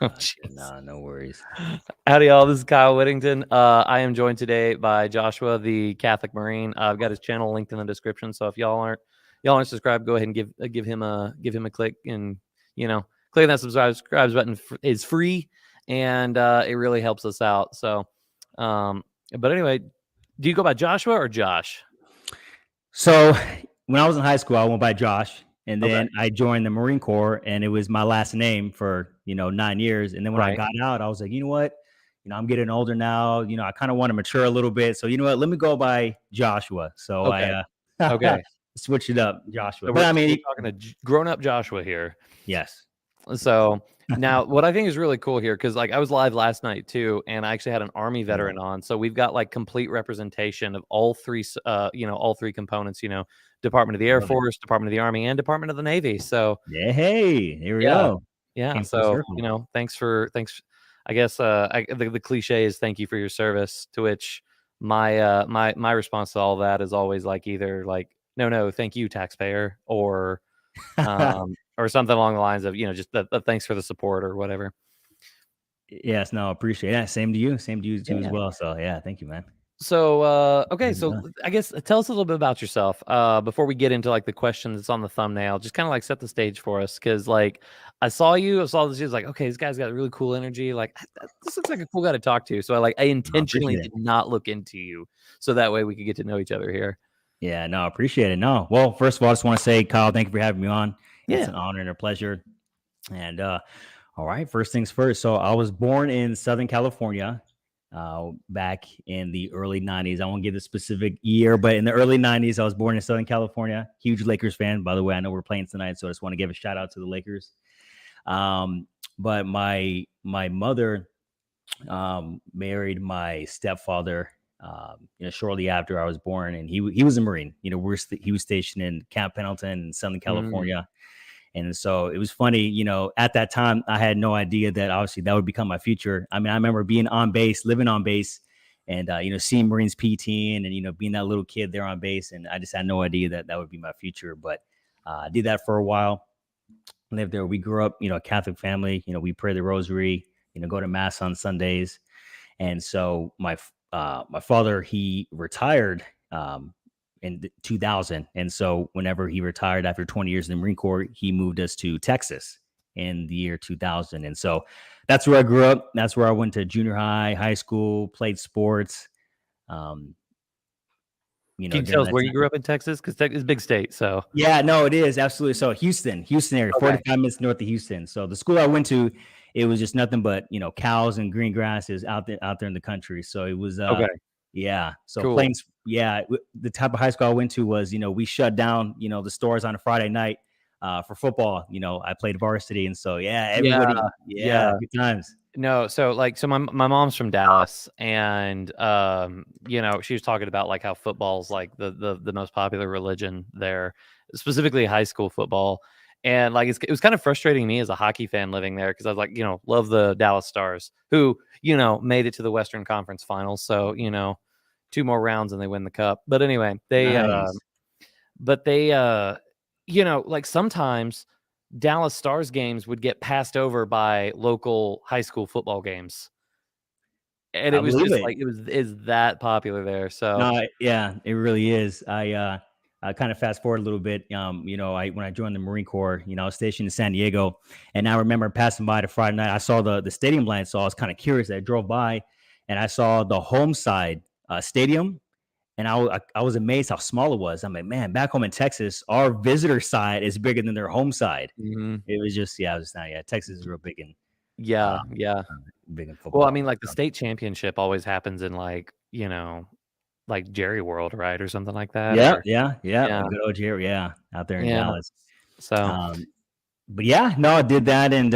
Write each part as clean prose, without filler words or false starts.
Oh, No, no worries. howdy, y'all. This is Kyle Whittington. I am joined today by Joshua, the Catholic Marine. I've got his channel linked in the description. So if y'all aren't subscribed, go ahead and give him a click, and clicking that subscribe button is free, and it really helps us out. So, but anyway, do you go by Joshua or Josh? So when I was in high school, I went by Josh, and Okay, then I joined the Marine Corps, and it was my last name for 9 years. And then when I right. got out, I was like, you know what? I'm getting older now. I kind of want to mature a little bit. So you know what? Let me go by Joshua. So Okay, I okay. switched it up, Joshua. So But I we're mean, talking to grown-up Joshua here. yes. So now what I think is really cool here, because like I was live last night too, and I actually had an Army Yeah. veteran on. So we've got like complete representation of all three, all three components, Department of the Air Love it. Force, Department of the Army, and Department of the Navy. So Yeah. Hey, here we yeah, go. yeah. Came full So, circle. thanks. I guess the cliche is thank you for your service, to which my response to all that is always like either like, no, thank you, taxpayer, or something along the lines of, just the thanks for the support or whatever. Yes. No, appreciate that. Same to you. Same to you too as Yeah. well. So yeah, thank you, man. So, okay, Here we so go. I guess tell us a little bit about yourself, before we get into like the question that's on the thumbnail. Just kind of like set the stage for us, because like I saw this, you was like, okay, this guy's got really cool energy. Like, this looks like a cool guy to talk to. So I I intentionally appreciate it. did not look into you, so that way we could get to know each other here. Yeah, no, appreciate it. No, well, first of all, I just want to say, Kyle, thank you for having me on. It's Yeah. an honor and a pleasure. And all right, first things first. So I was born in Southern California, back in the early '90s. I won't give the specific year, but in the early '90s, I was born in Southern California. Huge Lakers fan, by the way. I know we're playing tonight, so I just want to give a shout out to the Lakers. But my mother married my stepfather. Shortly after I was born, and he was a Marine. He was stationed in Camp Pendleton in Southern Mm, California, and so it was funny. At that time, I had no idea that obviously that would become my future. I mean, I remember being on base, living on base, and seeing Marines PTing, and being that little kid there on base, and I just had no idea that that would be my future. But I did that for a while. Lived there. We grew up, a Catholic family. We pray the Rosary. Go to mass on Sundays. And so my father, he retired in 2000. And so whenever he retired after 20 years in the Marine Corps, he moved us to Texas in the year 2000. And so that's where I grew up. That's where I went to junior high, high school, played sports. Um, can you tell during us that where you time. grew up in Texas? Because Texas is a big state. So Yeah, no, it is absolutely. So Houston area, okay, 45 minutes north of Houston. So the school I went to, it was just nothing but cows and green grasses out there in the country. So it was okay, yeah. So cool. the type of high school I went to was we shut down the stores on a Friday night for football. I played varsity, and so yeah, Yeah, everybody, yeah, yeah. good times. No, so my mom's from Dallas, and she was talking about like how football's like the most popular religion there, specifically high school football. And like it was kind of frustrating me as a hockey fan living there, because I was like, love the Dallas Stars, who, made it to the Western Conference Finals. So, two more rounds and they win the cup. But anyway, Nice. like sometimes Dallas Stars games would get passed over by local high school football games. And it I was believe just it. like it was is that popular there. So, No, yeah, it really is. I kind of fast forward a little bit. I when I joined the Marine Corps, I was stationed in San Diego, and I remember passing by the Friday night. I saw the stadium line, so I was kind of curious. I drove by, and I saw the home side stadium, and I was amazed how small it was. I'm like, man, back home in Texas, our visitor side is bigger than their home side. mhm. It was just, yeah, I was not, yeah. Texas is real Yeah, um, yeah. big in Well, I football. mean, like the So, state championship always happens in like, like Jerry World, right? Or something like that. yeah, Or yeah, yeah. yeah, Good old Jerry, yeah, out there in yeah. Dallas. So Um, but yeah, no, I did that, and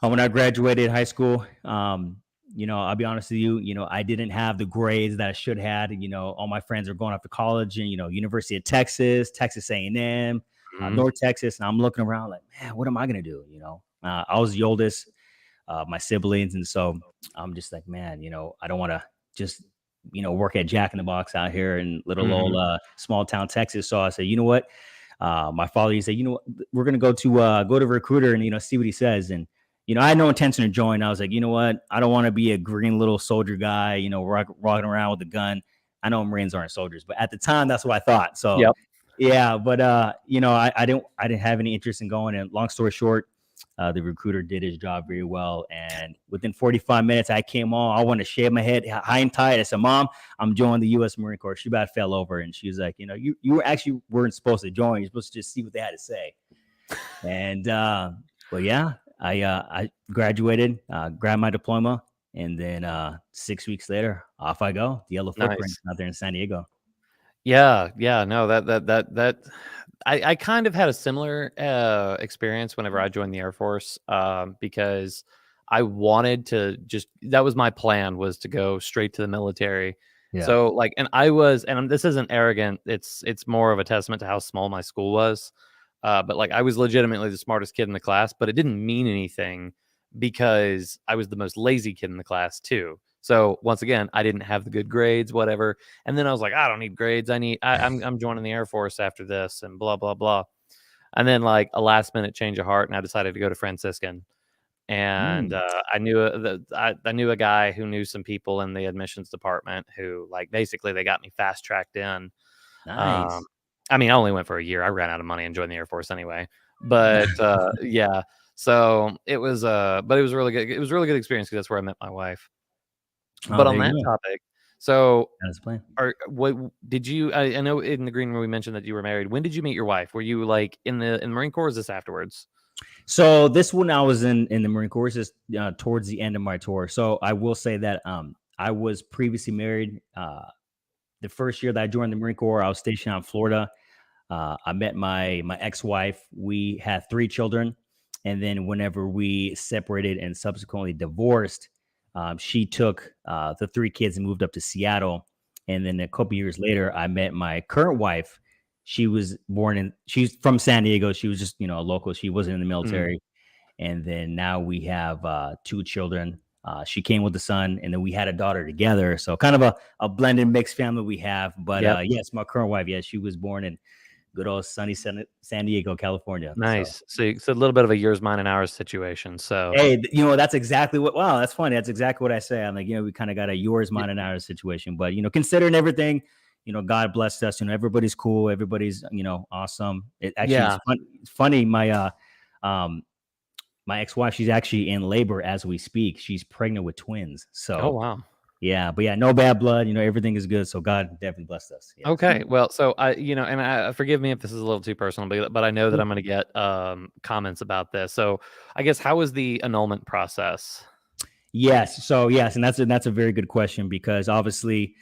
when I graduated high school, I'll be honest with you, I didn't have the grades that I should had. All my friends are going off to college, and University of Texas, Texas A&M, mhm. North Texas, and I'm looking around like, man, what am I gonna do? I was the oldest of my siblings, and so I'm just like, man, I don't want to just work at Jack in the Box out here in little Mhm. old small town Texas. So I said, you know what? My father, he said, we're gonna go to Recruiter and see what he says. And I had no intention of joining. I was like, you know what? I don't want to be a green little soldier guy, walking around with a gun. I know Marines aren't soldiers, but at the time, that's what I thought. So, Yep. yeah, but I didn't have any interest in going. And long story short, the recruiter did his job very well. And within 45 minutes, I came on. I wanted to shave my head high and tight. I said, "Mom, I'm joining the U.S. Marine Corps." She about fell over, and she was like, you actually weren't supposed to join. You're supposed to just see what they had to say. And well, yeah, I graduated, grabbed my diploma, and then 6 weeks later, off I go. The yellow footprint Nice. out there in San Diego. Yeah, yeah, no, that I kind of had a similar experience whenever I joined the Air Force, because I wanted to just that was my plan was to go straight to the military. Yeah. So like, and I was, and this isn't arrogant. It's more of a testament to how small my school was. But like, I was legitimately the smartest kid in the class, but it didn't mean anything because I was the most lazy kid in the class too. So once again, I didn't have the good grades, whatever. And then I was like, I don't need grades. I'm joining the Air Force after this and blah, blah, blah. And then like a last minute change of heart. And I decided to go to Franciscan. And Mm, I knew a guy who knew some people in the admissions department who like basically they got me fast tracked in. Um, nice. I mean, I only went for a year. I ran out of money and joined the Air Force anyway. But yeah, so it was but it was really good. It was a really good experience because that's where I met my wife. Oh, But there on you that go. topic, so That's the plan. are what did you? I know in the green room we mentioned that you were married. When did you meet your wife? Were you like in the Marine Corps? Or is this afterwards? So this one I was in the Marine Corps, just towards the end of my tour. So I will say that I was previously married. The first year that I joined the Marine Corps, I was stationed out in Florida. I met my ex-wife. We had 3 children, and then whenever we separated and subsequently divorced, she took the 3 kids and moved up to Seattle. And then a couple years later, I met my current wife. She's from San Diego. She was just a local. She wasn't in the Mm, military. And then now we have 2 children. She came with the son, and then we had a daughter together. So kind of a blended mixed family we have. But yep. yes, my current wife, yes, she was born in good old sunny San Diego, California. So, Nice. So a little bit of a yours, mine, and ours situation. So hey, that's exactly wow, that's funny. That's exactly what I say. I'm like, we kind of got a yours, mine, and ours situation. But, considering everything, God blessed us. Everybody's cool. Everybody's, awesome. It actually is yeah. funny. Um, my ex-wife, she's actually in labor as we speak. She's pregnant with twins. Oh So, wow. yeah, but yeah, no bad blood. Everything is good. So God definitely blessed us. Yeah. Okay. Well, so and I forgive me if this is a little too personal, but I know that I'm going to get comments about this. So I guess how was the annulment process? Yes. So yes, and that's a very good question because obviously,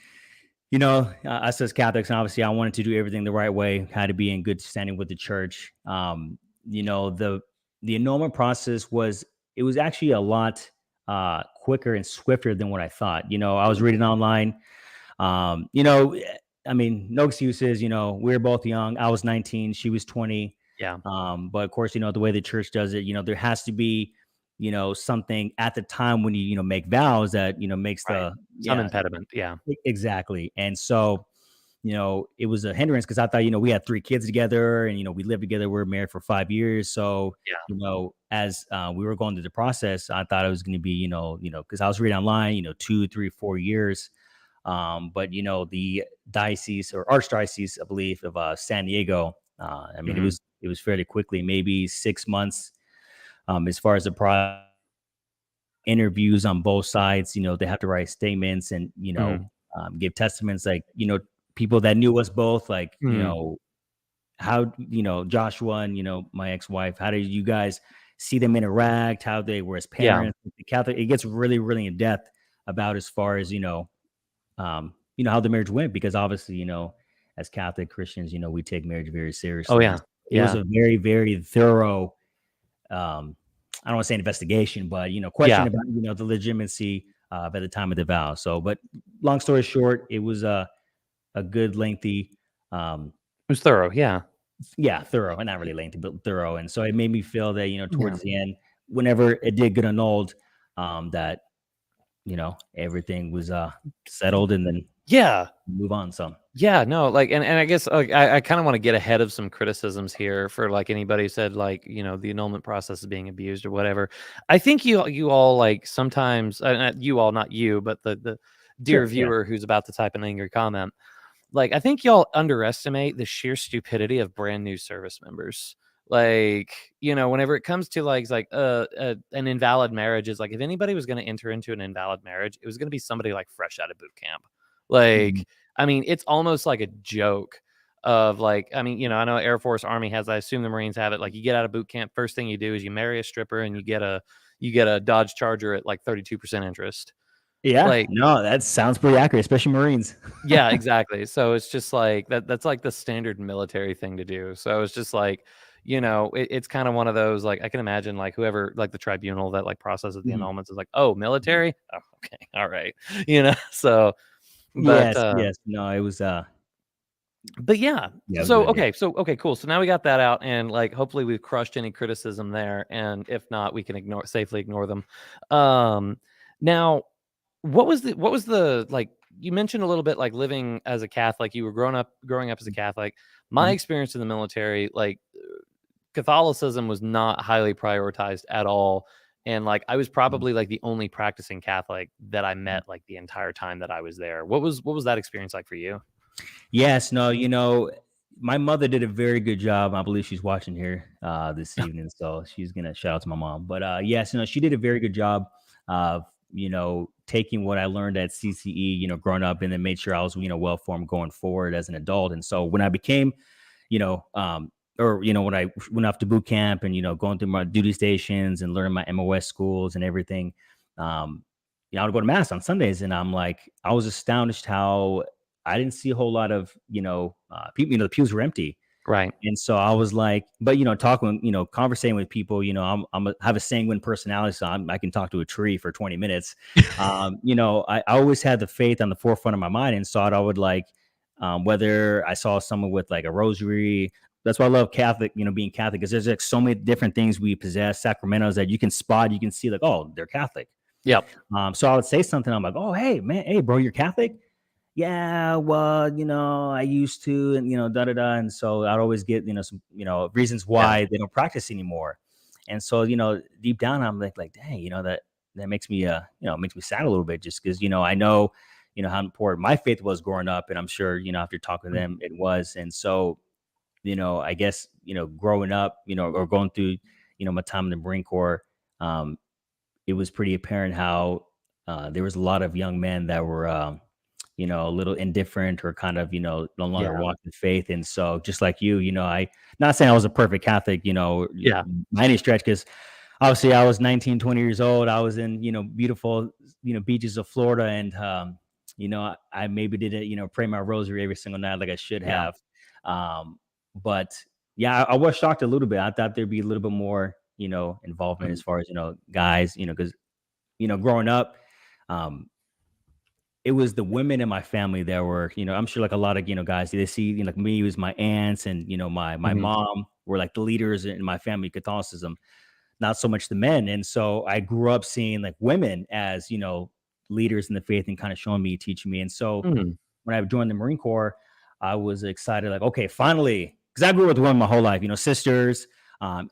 us as Catholics, and obviously, I wanted to do everything the right way, had to be in good standing with the church. The annulment process was actually a lot quicker and swifter than what I thought. I was reading online. Um, you know, I mean, no excuses. We were both young. I was 19, she was 20. Yeah. But of course, the way the church does it, there has to be, something at the time when you make vows that makes Right. the Some yeah impediment. Yeah. exactly. And so it was a hindrance because I thought, we had 3 kids together and, we lived together. We were married for 5 years. So, Yeah. as we were going through the process, I thought it was going to be, because I was reading online, 2, 3, 4 years. But, the diocese or archdiocese, I believe, of San Diego, I mean, Hmm. it was fairly quickly, maybe 6 months, as far as the process interviews on both sides. They have to write statements and, Hmm. give testaments like, people that knew us both, like, Hmm. how, Joshua and, my ex-wife, how did you guys see them interact, how they were as Yeah. parents, the Catholic, it gets really, really in depth about as far as, how the marriage went, because obviously, as Catholic Christians, we take marriage very Oh seriously. yeah. And it was Yeah. a very, very thorough, I don't want to say investigation, but question Yeah. about the legitimacy at the time of the vow. So, but long story short, it was a good lengthy, um, It was thorough. Yeah. yeah, thorough, and not really lengthy, but thorough. And so it made me feel that Yeah. towards the end, whenever it did get annulled, that everything was settled, and then Yeah. move on. So Yeah, no, like, and I guess, like, I kinda wanna get ahead of some criticisms here for, like, anybody who said, like, the annulment process is being abused or whatever. I think you all, like, sometimes you all, not you, but the dear sure, yeah. viewer who's about to type an angry comment. Like, I think y'all underestimate the sheer stupidity of brand new service members. Like, whenever it comes to, like, an invalid marriage is like, if anybody was gonna enter into an invalid marriage, it was gonna be somebody, like, fresh out of boot camp. Mhm. Like, I mean, it's almost like a joke of, like, I mean, I know Air Force, Army has, I assume the Marines have it, like, you get out of boot camp, first thing you do is you marry a stripper and you get a Dodge Charger at, like, 32% interest. Yeah, Like, no, that sounds pretty accurate, especially Marines. yeah, exactly. So it's just like that's like the standard military thing to do. So it's just like, it's kind of one of those, like, I can imagine, like, whoever, like, the tribunal that, like, processes the Mhm, annulments is like, "Oh, mhm. military? Oh, okay. All right." So, but Yes, yes. No, it was, yeah. yeah, it was So good, yeah. okay, cool. So now we got that out, and, like, hopefully we've crushed any criticism there, and if not, we can safely ignore them. Um Now, what was the like, you mentioned a little bit, like, living as a Catholic, you were growing up as a Catholic. My Mhm, experience in the military, like, Catholicism was not highly prioritized at all, and, like, I was mhm, probably, like, the only practicing Catholic that I mhm. met, like, the entire time that I was there. What was that experience like for you? Yes, no, my mother did a very good job. I believe she's watching here this evening, so she's gonna shout out to my mom. But yes, she did a very good job of taking what I learned at CCE, growing up, and then made sure I was well formed going forward as an adult. And so when I became, you know, um, or when I went off to boot camp and going through my duty stations and learning my MOS schools and everything, um, I would go to mass on Sundays, and I was astonished how I didn't see a whole lot of, people, the pews were empty. Right. And so I was like, but talking, conversating with people, have a sanguine personality, so I can talk to a tree for 20 minutes. I always had the faith on the forefront of my mind, and so I would like, whether I saw someone with like a rosary. That's why I love Catholic, being Catholic, because there's like so many different things we possess, sacramentals that you can spot, you can see like, oh, they're Catholic. Yep. So I would say something. I'm like, oh, hey, man, hey, bro, you're Catholic? Yeah, well, I used to, and da da da. And so I'd always get, some, reasons Yeah. why they don't practice anymore. And so, deep down, I'm like, dang, that makes me, makes me sad a little bit, just because, I know, how important my faith was growing up. And I'm sure, after talking to Mm. them, it was. And so, I guess, growing up, or going through, my time in the Marine Corps, um, it was pretty apparent how there was a lot of young men that were, a little indifferent or kind of, no longer Yeah. walking faith. And so, just like you, not saying I was a perfect Catholic, Yeah. by any stretch, because obviously I was 19, 20 years old. I was in, beautiful, beaches of Florida. And, I maybe didn't, pray my rosary every single night like I should Yeah. have. Um, but yeah, I was shocked a little bit. I thought there'd be a little bit more, involvement Mhm. as far as, guys, because, growing up, um, it was the women in my family that were, I'm sure like a lot of, guys, they see, like me, it was my aunts and, my Mhm. mom were like the leaders in my family Catholicism, not so much the men. And so I grew up seeing like women as, leaders in the faith and kind of showing me, teaching me. And so Mhm. when I joined the Marine Corps, I was excited, like, okay, finally, because I grew up with women my whole life, sisters,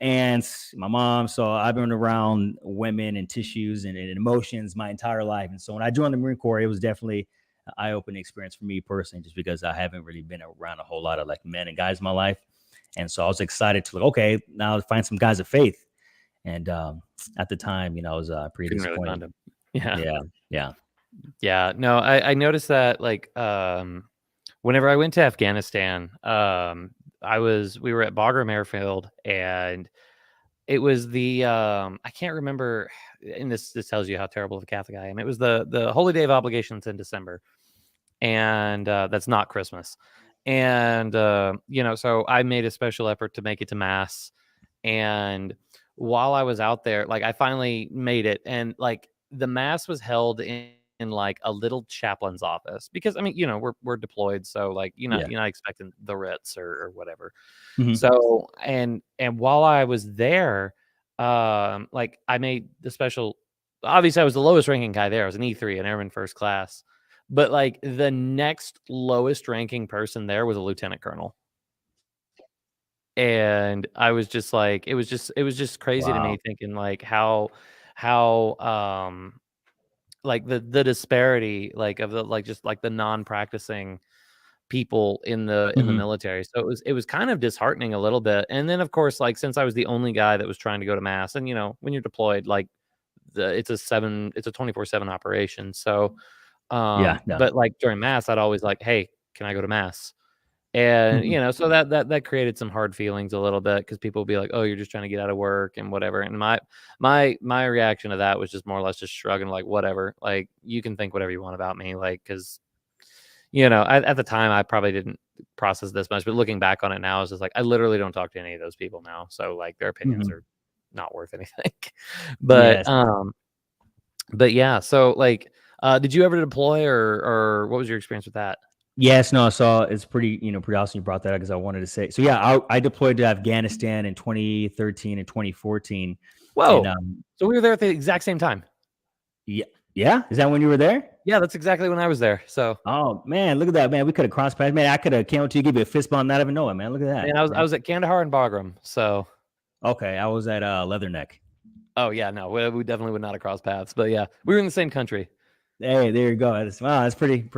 aunts, my mom. So I've been around women and tissues and emotions my entire life. And so when I joined the Marine Corps, it was definitely an eye-opening experience for me personally, just because I haven't really been around a whole lot of like men and guys in my life. And so I was excited to like, okay, now find some guys of faith. And at the time, I was pretty Couldn't really disappointed. find him. Yeah. Yeah, yeah. Yeah. No, I noticed that, like, whenever I went to Afghanistan, we were at Bagram Airfield, and it was I can't remember, and this tells you how terrible of a Catholic I am. It was the Holy Day of Obligations in December, and that's not Christmas. And so I made a special effort to make it to mass. And while I was out there, like, I finally made it, and, like, the mass was held in like a little chaplain's office, because, I mean, we're deployed, so, like, Yeah. you're not expecting the Ritz or whatever. Mhm. So, and while I was there, like, I made the special. Obviously, I was the lowest ranking guy there. I was an E3, an airman first class. But like the next lowest ranking person there was a lieutenant colonel. And I was just like, it was just crazy to me Wow. thinking like how like the disparity like of the like just like the non-practicing people in the Mhm. military. So it was kind of disheartening a little bit. And then of course, like since I was the only guy that was trying to go to mass, and when you're deployed, like it's a 24/7 operation. So Yeah, no. but like during mass, I'd always like, hey, can I go to mass? And Mhm. so that created some hard feelings a little bit because people would be like, "Oh, you're just trying to get out of work and whatever." And my reaction to that was just more or less just shrugging, like, "Whatever, like you can think whatever you want about me," like because at the time I probably didn't process this much, but looking back on it now, it's just like I literally don't talk to any of those people now, so like their opinions Mhm. are not worth anything. but Yes. um, but yeah, so like, did you ever deploy or what was your experience with that? Yes, no, so it's pretty, pretty awesome you brought that up because I wanted to say. So yeah, I deployed to Afghanistan in 2013 and 2014, and Whoa, so we were there at the exact same time. yeah, yeah, is that when you were there? Yeah, that's exactly when I was there. So, Oh man, look at that, man. We could have crossed paths, man. I could have came up to you, give you a fist bump, not even know it, man. Look at man, that, I man. was at Kandahar and Bagram. So, Okay, I was at Leatherneck. oh yeah, no, we definitely would not have crossed paths. But yeah, we were in the same country. Hey, there you go. Wow, that's pretty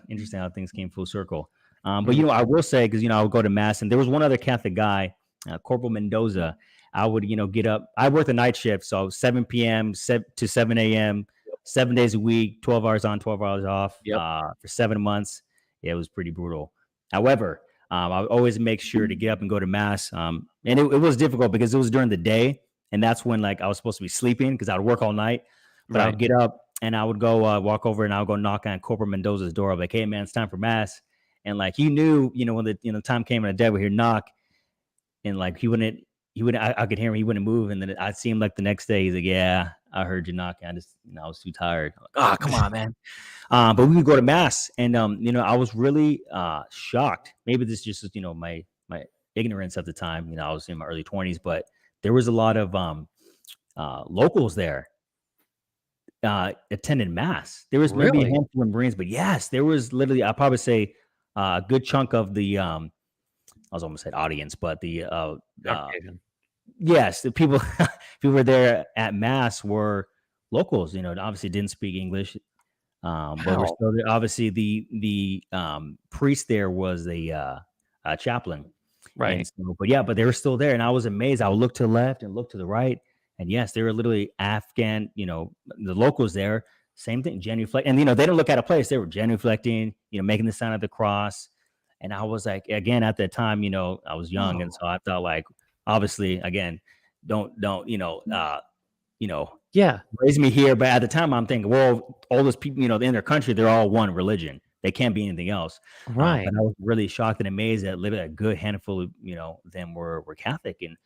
interesting how things came full circle. But Mhm. I will say because I would go to mass, and there was one other Catholic guy, Corporal Mendoza. I would get up. I worked the night shift, so 7 p.m. To 7 a.m. 7 days a week, 12 hours on, 12 hours off, Yep. for 7 months. It was pretty brutal. However, I would always make sure to get up and go to mass. And it was difficult because it was during the day, and that's when like I was supposed to be sleeping because I would work all night. But I Right. would get up and I would go walk over and I would go knock on Corporal Mendoza's door. I'm like, hey man, it's time for mass. And like he knew, when the time came in the day where he'd knock and like he wouldn't I could hear him, he wouldn't move. And then I'd see him like the next day. He's like, yeah, I heard you knocking. I just I was too tired. I'm like, oh, come on, man. But we would go to mass and I was really shocked. Maybe this just my ignorance at the time. I was in my early 20s, but there was a lot of locals there attended mass. There was maybe a Really? handful of Marines, but yes, there was literally, I'd probably say a good chunk of the, I was almost said audience, but Congregation. yes, the people, people were there at mass were locals, obviously didn't speak English. But we're Wow. still there. Obviously the priest there was a chaplain. And Right. so, but yeah, but they were still there, and I was amazed. I would look to the left and look to the right, and yes, they were literally Afghan. The locals there, same thing, genuflect, and they didn't look at a place. They were genuflecting, making the sign of the cross, and I was like, again, at that time, I was young, and Whoa. so I felt like, obviously, again, don't Yeah. raised me here, but at the time I'm thinking, well, all those people, in their country, they're all one religion. They can't be anything else. But Right. I was really shocked and amazed that a good handful of, them were Catholic and,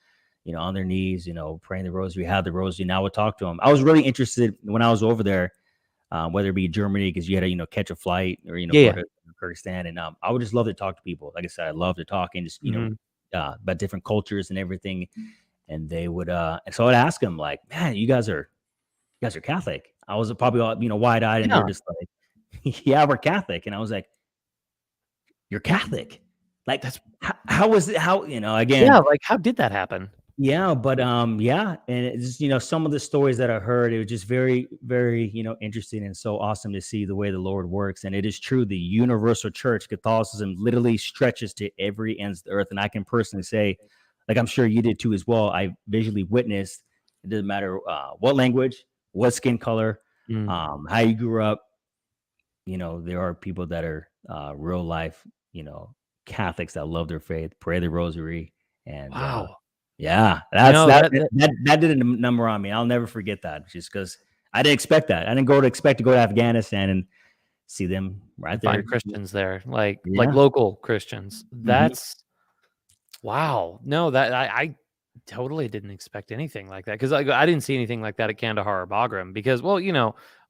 on their knees, praying the rosary, had the rosary. And I would talk to them. I was really interested when I was over there, whether it be Germany, because you had to, catch a flight or, Yeah. go Yeah. to Kyrgyzstan. And I would just love to talk to people. Like I said, I love to talk and just, Mhm. about different cultures and everything. And they would, and so I'd ask them like, man, you guys are Catholic. I was probably all, wide eyed, and they're Yeah. just like, yeah, we're Catholic. And I was like, you're Catholic. Like, That's how was it? How, yeah. again, Like, how did that happen? yeah, but yeah. And it's just, some of the stories that I heard, it was just very, very, interesting and so awesome to see the way the Lord works. And it is true. The universal church, Catholicism, literally stretches to every ends of the earth. And I can personally say, like I'm sure you did too as well. I visually witnessed. It doesn't matter what language, what skin color, Mm. how you grew up. There are people that are real life, Catholics that love their faith, pray the rosary, and Wow. yeah, that's No, that that that did a number on me. I'll never forget that, just because I didn't expect that. I didn't expect to go to Afghanistan and see them right and find there. Christians there, like Yeah. local Christians. Mhm. That's wow. No, that I totally didn't expect anything like that because I didn't see anything like that at Kandahar or Bagram because, well,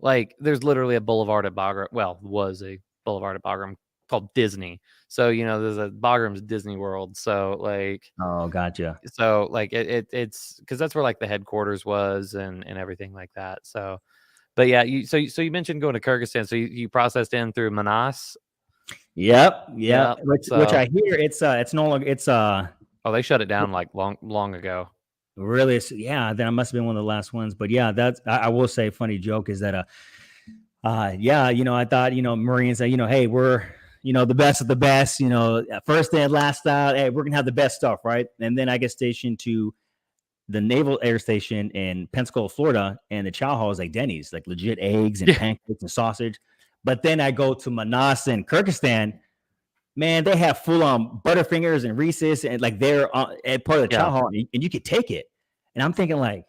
like there's literally a boulevard at Bagram. Well, was a boulevard at Bagram called Disney. So there's a Bagram's Disney World. Oh, gotcha. So like it's because that's where like the headquarters was and everything like that. So But yeah, you mentioned going to Kyrgyzstan. So you processed in through Manas. Yep. Yeah. Which I hear it's no longer Oh, they shut it down like long ago. really yeah. Then I must have been one of the last ones. But yeah, that's I will say, funny joke is that yeah, I thought, Marines that, hey, we're, the best of the best, first in, last out. Hey, we're going to have the best stuff. Right. And then I get stationed to the Naval Air Station in Pensacola, Florida. And the chow hall is like Denny's, like legit eggs and pancakes and sausage. But then I go to Manas in Kyrgyzstan. Man, they have full on Butterfingers and Reese's, and like they're at part of the chow hall, and you could take it. And I'm thinking like,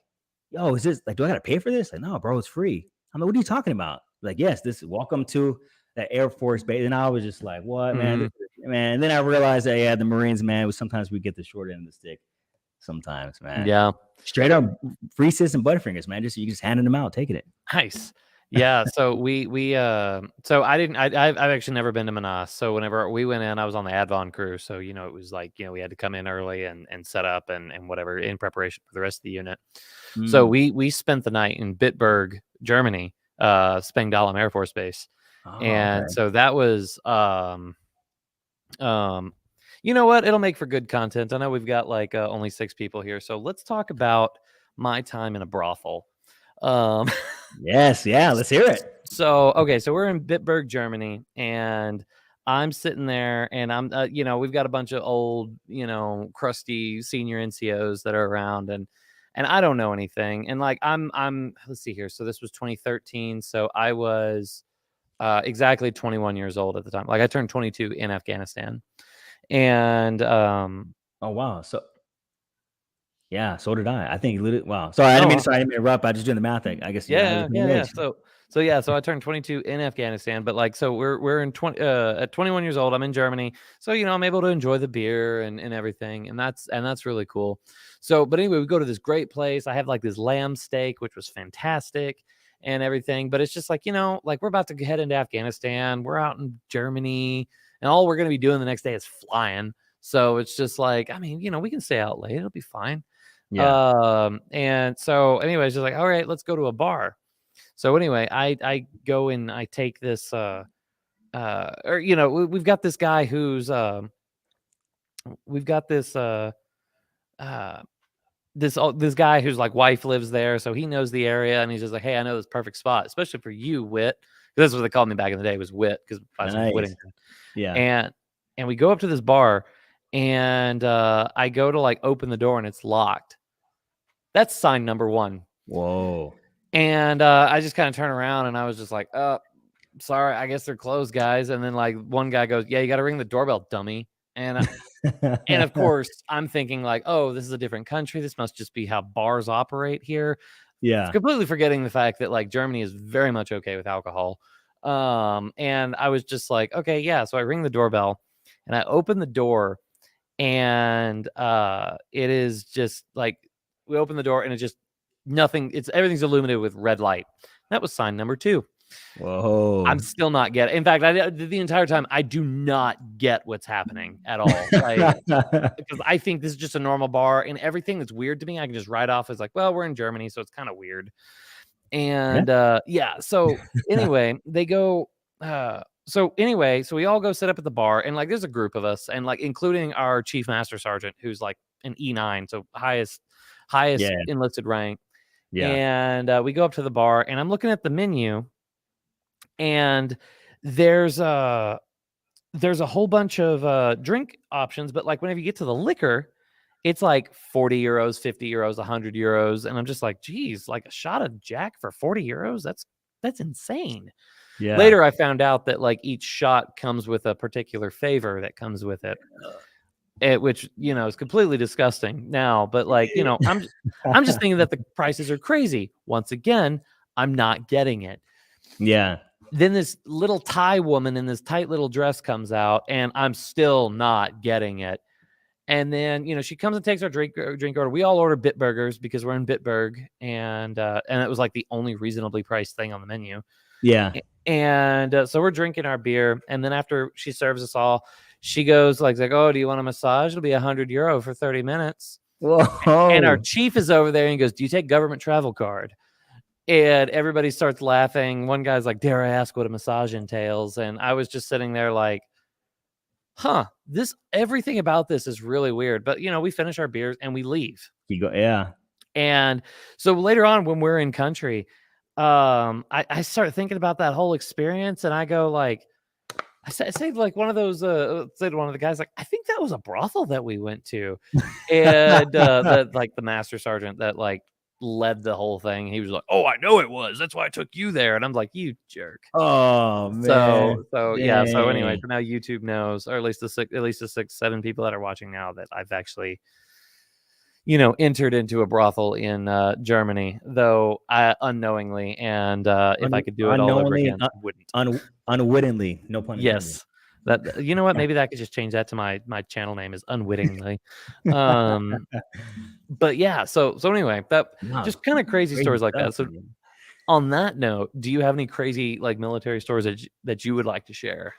yo, is this like, do I got to pay for this? Like, no, bro, it's free. I'm like, what are you talking about? Like, yes, this is welcome to the Air Force base. And I was just like, what, man? Man. And then I realized that, yeah, the Marines, man, sometimes we get the short end of the stick. Sometimes, man. Yeah. Straight up Reese's and Butterfingers, man. You just handing them out, taking it. Nice. Yeah. So so I've actually never been to Manas. So whenever we went in, I was on the Advon crew. So, it was like, we had to come in early and set up and whatever in preparation for the rest of the unit. So we spent the night in Bitburg, Germany, Spangdahlem Air Force Base. And so that was, you know what? It'll make for good content. I know we've got like only 6 people here. So let's talk about my time in a brothel. Yes. Yeah. Let's hear it. So, okay. So we're in Bitburg, Germany, and I'm sitting there and I'm, we've got a bunch of old, crusty senior NCOs that are around and I don't know anything. And like, let's see here. So this was 2013. So I was exactly 21 years old at the time. Like I turned 22 in Afghanistan. And, oh, wow. So, yeah, so did I. I think, wow. Sorry, I didn't mean to interrupt. I just doing the math thing. I guess. Yeah. So I turned 22 in Afghanistan, but like, so we're in at 21 years old. I'm in Germany, so I'm able to enjoy the beer and everything, and that's really cool. So, but anyway, we go to this great place. I have like this lamb steak, which was fantastic, and everything. But it's just like like we're about to head into Afghanistan. We're out in Germany, and all we're gonna be doing the next day is flying. So it's just like, I mean, we can stay out late. It'll be fine. Yeah. And so anyways, just like, all right, let's go to a bar. So anyway, I go and I take this, we've got this guy who's, we've got this, this guy whose like wife lives there. So he knows the area and he's just like, hey, I know this perfect spot, especially for you, Wit. That's what they called me back in the day, was Wit, because I was from Whittington. Yeah. And we go up to this bar and I go to like open the door and it's locked. That's sign number 1. Whoa. And I just kind of turn around and I was just like, sorry, I guess they're closed, guys. And then like one guy goes, yeah, you got to ring the doorbell, dummy. And and of course I'm thinking like, oh, this is a different country. This must just be how bars operate here. Yeah. Completely forgetting the fact that like Germany is very much okay with alcohol. And I was just like, okay, yeah. So I ring the doorbell and I open the door and it is just like, we open the door and it's just nothing. Everything's illuminated with red light. That was sign number 2. Whoa. I'm still not getting. In fact, the entire time I do not get what's happening at all. Like, because I think this is just a normal bar, and everything that's weird to me, I can just write off as like, well, we're in Germany, so it's kind of weird. And so anyway, they go. So we all go sit up at the bar, and like there's a group of us, and like including our chief master sergeant, who's like an E9, so highest enlisted rank. Yeah. And we go up to the bar, and I'm looking at the menu, and there's a whole bunch of drink options, but like whenever you get to the liquor, it's like 40 euros, 50 euros, 100 euros, and I'm just like, geez, like a shot of Jack for 40 euros? That's insane. Yeah. Later, I found out that like each shot comes with a particular favor that comes with it. Which is completely disgusting now, but like I'm just thinking that the prices are crazy. Once again, I'm not getting it. Yeah. Then this little Thai woman in this tight little dress comes out, and I'm still not getting it. And then she comes and takes our drink order. We all order Bitburgers because we're in Bitburg, and it was like the only reasonably priced thing on the menu. Yeah. And so we're drinking our beer, and then after she serves us all, she goes like, oh, do you want a massage? It'll be 100 euro for 30 minutes. Whoa. And our chief is over there and he goes, do you take government travel card? And everybody starts laughing. One guy's like, "Dare I ask what a massage entails?" And I was just sitting there like, "Huh, this everything about this is really weird." But we finish our beers and we leave. You go, yeah. And so later on, when we're in country, I start thinking about that whole experience, and I go like, I say like one of those, said to one of the guys like, "I think that was a brothel that we went to," and the master sergeant that like led the whole thing, he was like, "Oh, I know it was. That's why I took you there." And I'm like, "You jerk." Oh man, So yeah. So anyway, dang. so now YouTube knows, or at least the 7 people that are watching now, that I've actually entered into a brothel in Germany, though unknowingly. And if I could do it all over Unknowingly, again, I wouldn't. unwittingly, no pun intended. Yes. That you know what? Maybe that could just change that to my channel name is Unwittingly. Um, but yeah, so anyway, that Wow, just kind of crazy crazy stories like stuff, that. So man. on that note, do you have any crazy like military stories that you would like to share?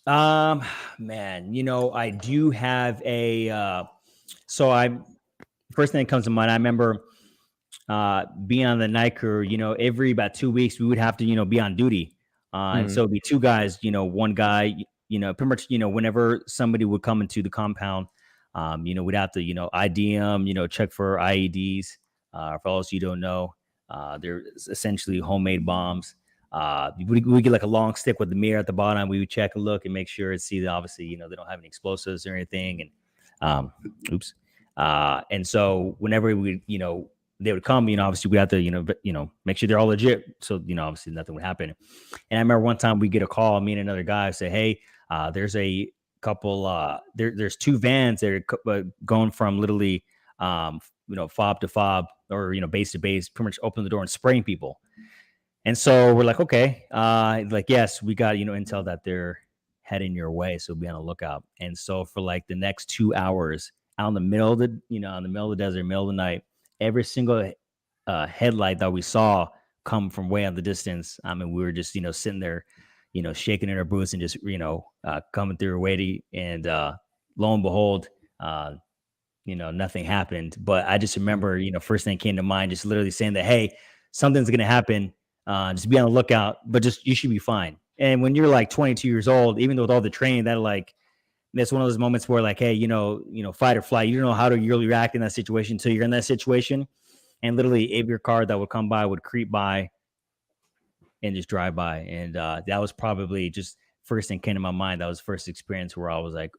Um, Man, I do have a so I first thing that comes to mind, I remember being on the night crew, every about 2 weeks we would have to, be on duty. And Mhm. so it'd be two guys, one guy, pretty much, whenever somebody would come into the compound, we'd have to, ID them, check for IEDs. For those you don't know, they're essentially homemade bombs. We get like a long stick with the mirror at the bottom. We would check and look and make sure and see that obviously, they don't have any explosives or anything. And oops. And so whenever we, they would come, obviously we have to, make sure they're all legit. So, obviously nothing would happen. And I remember one time we get a call, me and another guy say, "Hey, there's a couple, there's two vans that are going from literally, fob to fob or, base to base, pretty much open the door and spraying people." And so we're like, okay, like, yes, we got, intel that they're heading your way. So be on the lookout. And so for like the next 2 hours out in the middle of the, in the middle of the desert, middle of the night, every single headlight that we saw come from way out the distance. I mean, we were just, sitting there, shaking in our boots and just, coming through waiting. And lo and behold, nothing happened. But I just remember, first thing came to mind, just literally saying that, hey, something's going to happen. Just be on the lookout, but just you should be fine. And when you're like 22 years old, even with all the training, that like that's one of those moments where like, hey, fight or flight. You don't know how to really react in that situation until you're in that situation. And literally, every car that would come by would creep by and just drive by. And that was probably just first thing came to my mind. That was first experience where I was like,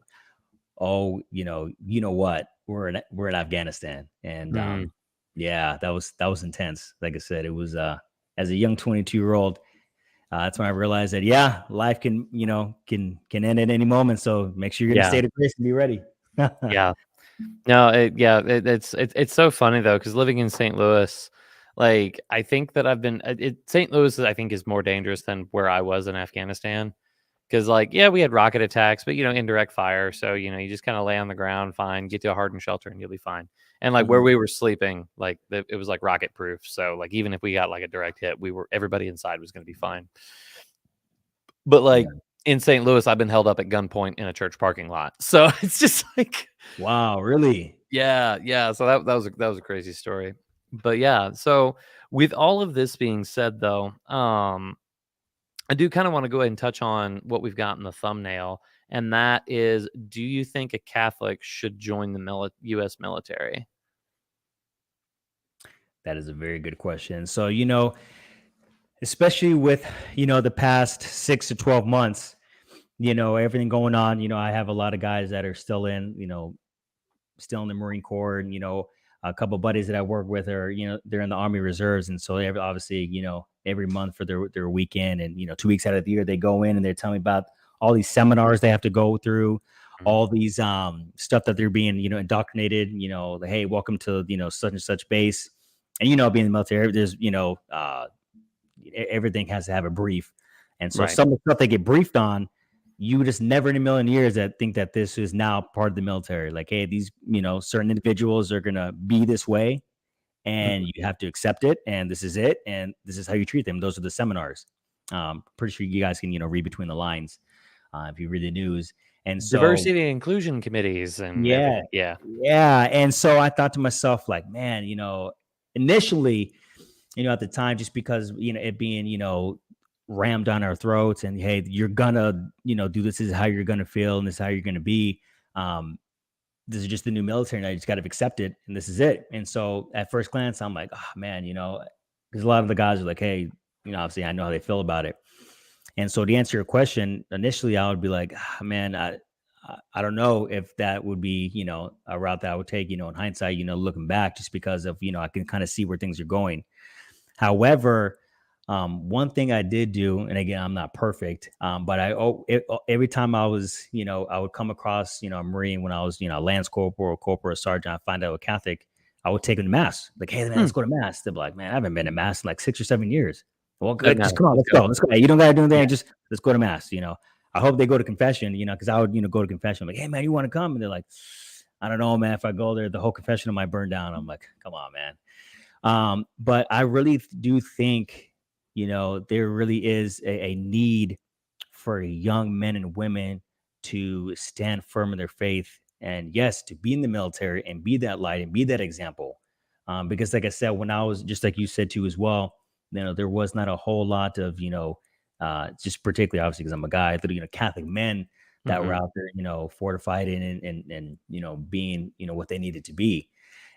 oh, what? We're in Afghanistan. And Mm, yeah, that was intense. Like I said, it was as a young 22-year-old, that's when I realized that yeah, life can end at any moment. So make sure you're gonna yeah, stay the course and be ready. yeah. No, it's so funny though, because living in St. Louis, like I think that I've been St. Louis, I think, is more dangerous than where I was in Afghanistan. Because like, yeah, we had rocket attacks, but indirect fire. So, you just kind of lay on the ground, fine, get to a hardened shelter and you'll be fine. And like where Mhm. we were sleeping, like it was like rocket proof. So like even if we got like a direct hit, everybody inside was gonna be fine. But like Yeah. in St. Louis, I've been held up at gunpoint in a church parking lot. So it's just like, Wow, really? yeah, yeah. So that was a crazy story. But yeah, so with all of this being said though, I do kind of want to go ahead and touch on what we've got in the thumbnail, and that is, do you think a Catholic should join the U.S. military? That is a very good question. So, especially with, the past 6 to 12 months, everything going on, I have a lot of guys that are still in the Marine Corps, and a couple of buddies that I work with are they're in the Army Reserves, and so they obviously every month for their weekend, and 2 weeks out of the year they go in and they're telling me about all these seminars they have to go through, Mhm. all these stuff that they're being indoctrinated. Like, hey, welcome to such and such base, and being in the military, there's everything has to have a brief, and so Right. some of the stuff they get briefed on you just never in a million years that think that this is now part of the military. Like, hey, these, certain individuals are gonna be this way, and Mhm. you have to accept it, and this is it, and this is how you treat them. Those are the seminars. Pretty sure you guys can, read between the lines if you read the news. And so, Diversity and inclusion committees and yeah, everything. Yeah. yeah. And so I thought to myself, like, man, initially at the time, just because, it being, rammed down our throats and, hey, you're gonna, do this is how you're gonna feel and this is how you're gonna be. Um, this is just the new military and I just got to accept it and this is it. And so at first glance, I'm like, oh man, because a lot of the guys are like, hey, obviously I know how they feel about it. And so to answer your question, initially I would be like, man, I don't know if that would be, a route that I would take, in hindsight, looking back, just because of, I can kind of see where things are going. However, one thing I did do, and again, I'm not perfect, but every time I was, I would come across, a Marine when I was, Lance Corporal or Corporal or Sergeant, I find out a Catholic, I would take them to Mass. Like, hey, man, Hmm. let's go to Mass. They'd be like, man, I haven't been to Mass in like 6 or 7 years. Well, Like, good. no, Just come on, let's let's go. go. Let's go. Hey, you don't got to do Yeah. anything. Just let's go to Mass. I hope they go to confession, because I would, go to confession. I'm like, hey, man, you want to come? And they're like, I don't know, man. If I go there, the whole confession might burn down. I'm like, come on, man. But I really do think, there really is a need for young men and women to stand firm in their faith and, yes, to be in the military and be that light and be that example. Because like I said, when I was, just like you said too as well, there was not a whole lot of, just particularly obviously because I'm a guy, Catholic men that were Mhm. out there, fortified and being, what they needed to be.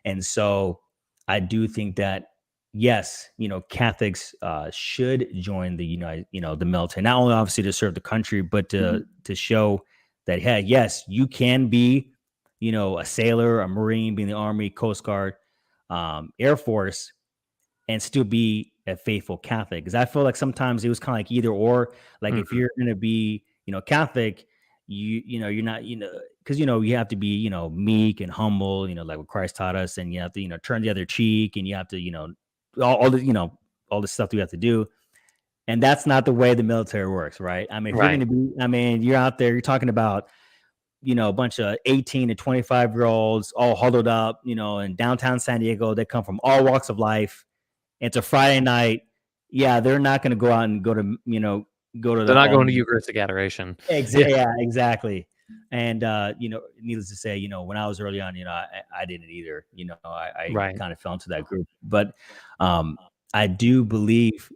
And so I do think that, yes, Catholics should join the the military, not only obviously to serve the country, but to show that, hey, yes, you can be, a sailor, a Marine, be in the Army, Coast Guard, Air Force, and still be a faithful Catholic. Because I feel like sometimes it was kind of like either or. Like if Mhm. you're gonna be, Catholic, you're not, because you have to be, meek and humble, like what Christ taught us, and you have to, turn the other cheek, and you have to, all the, all the stuff that we have to do. And that's not the way the military works, right? I mean, if you're Right. gonna be, I mean, you're out there, you're talking about, a bunch of 18 to 25-year-olds all huddled up, in downtown San Diego. They come from all walks of life. It's a Friday night. Yeah, they're not going to go out and go to They're the not going to all. Eucharistic adoration. Yeah. Yeah, exactly. And needless to say, when I was early on, I didn't either. I Right. kind of fell into that group. But um, I do believe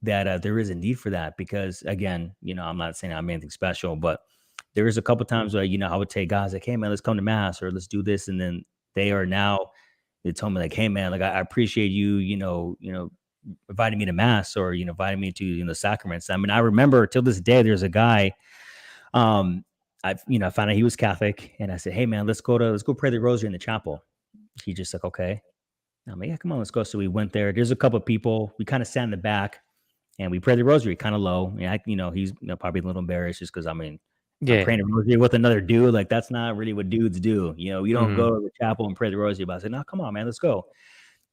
that there is a need for that because, again, I'm not saying I'm anything special, but there is a couple times where I would take guys like, hey man, let's come to Mass or let's do this, and then they told me like, hey man, like I appreciate you, inviting me to Mass or inviting me to sacraments. I mean, I remember till this day, there's a guy. I found out he was Catholic, and I said, hey man, let's go pray the Rosary in the chapel. He just like, okay. I'm like, yeah, come on, let's go. So we went there. There's a couple of people. We kind of sat in the back and we prayed the Rosary kind of low. And he's probably a little embarrassed just because I mean, I'm Yeah. praying the Rosary with another dude. Like that's not really what dudes do. You don't Mhm. go to the chapel and pray the Rosary. But I said, no, come on, man, let's go.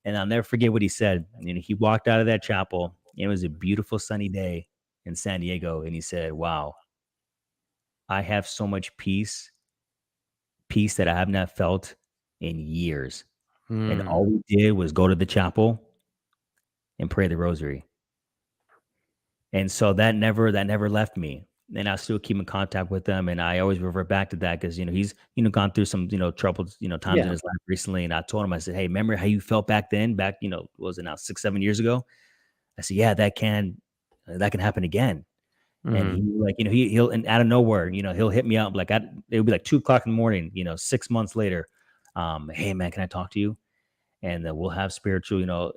And I'll never forget what he said. And he walked out of that chapel. It was a beautiful sunny day in San Diego. And he said, wow, I have so much peace that I have not felt in years. And Mm. all we did was go to the chapel and pray the Rosary. And so that never left me. And I still keep in contact with them. And I always revert back to that because, he's, gone through some, troubled, times in Yeah. his life recently. And I told him, I said, hey, remember how you felt back then? Back, what was it now, 6, 7 years ago? I said, yeah, that can happen again. And he Mhm. like, he'll and out of nowhere, he'll hit me up like it would be like 2 o'clock in the morning, 6 months later. Hey man, can I talk to you? And we'll have spiritual,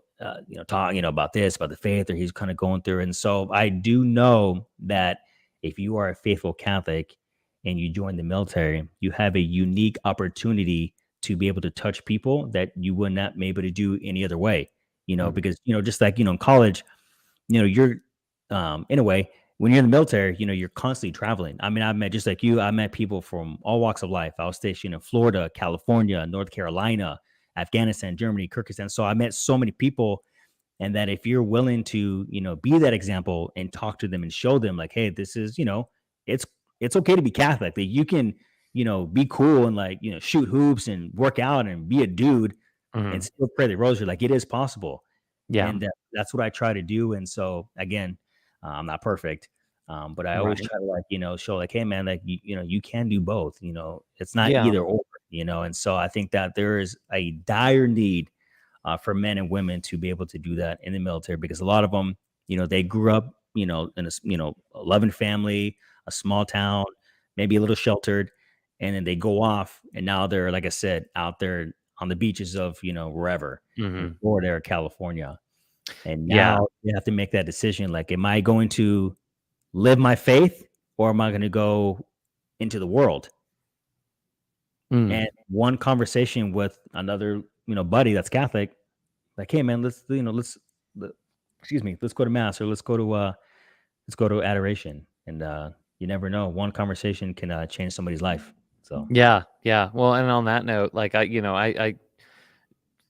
talk, about this, about the faith, or he's kind of going through. And so I do know that if you are a faithful Catholic and you join the military, you have a unique opportunity to be able to touch people that you would not be able to do any other way, Mhm. because, just like, in college, you're in a way, when you're in the military, you're constantly traveling. I mean, I met just like you, I met people from all walks of life. I was stationed in Florida, California, North Carolina, Afghanistan, Germany, Kyrgyzstan. So I met so many people. And that if you're willing to, be that example and talk to them and show them like, hey, this is, it's okay to be Catholic, that you can, be cool and like, shoot hoops and work out and be a dude and Mhm. still pray the rosary. Like it is possible. Yeah. And that's what I try to do. And so again, I'm not perfect, but I always Right. try to like show like, hey man, like you can do both. It's not Yeah. either or. And so I think that there is a dire need for men and women to be able to do that in the military, because a lot of them, they grew up, in a, a loving family, a small town, maybe a little sheltered, and then they go off and now they're, like I said, out there on the beaches of, wherever in Mhm. Florida or California. And Yeah. now you have to make that decision. Like, am I going to live my faith or am I going to go into the world? And Mm. one conversation with another, buddy that's Catholic, like, hey man, let, excuse me, let's go to mass, or let's go to adoration. And you never know. One conversation can change somebody's life. So Yeah, yeah. Well, and on that note, like I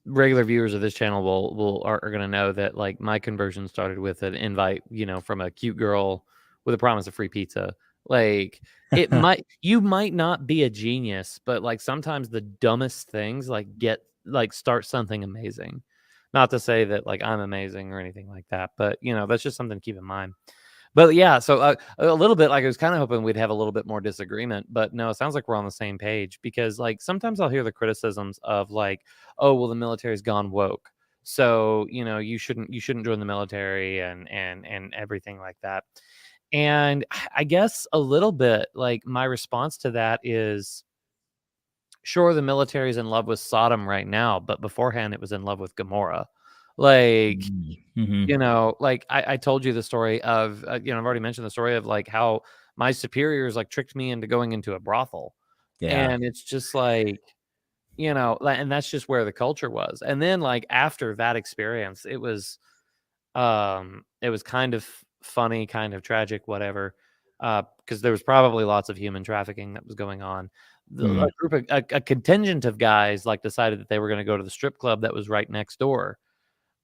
regular viewers of this channel are going to know that like my conversion started with an invite, from a cute girl with a promise of free pizza. Like you might not be a genius, but like sometimes the dumbest things start something amazing. Not to say that like I'm amazing or anything like that, but that's just something to keep in mind. But yeah, so a little bit like I was kind of hoping we'd have a little bit more disagreement, but no, it sounds like we're on the same page because like sometimes I'll hear the criticisms of like, oh, well, the military's gone woke, so you shouldn't join the military and everything like that. And I guess a little bit like my response to that is, sure, the military's in love with Sodom right now, but beforehand it was in love with Gomorrah. Like, mhm. like I told you the story of, I've already mentioned the story of like how my superiors like tricked me into going into a brothel. Yeah. And it's just like, and that's just where the culture was. And then like after that experience, it was kind of funny, kind of tragic, whatever. Because there was probably lots of human trafficking that was going on. Mhm. A contingent of guys like decided that they were going to go to the strip club that was right next door,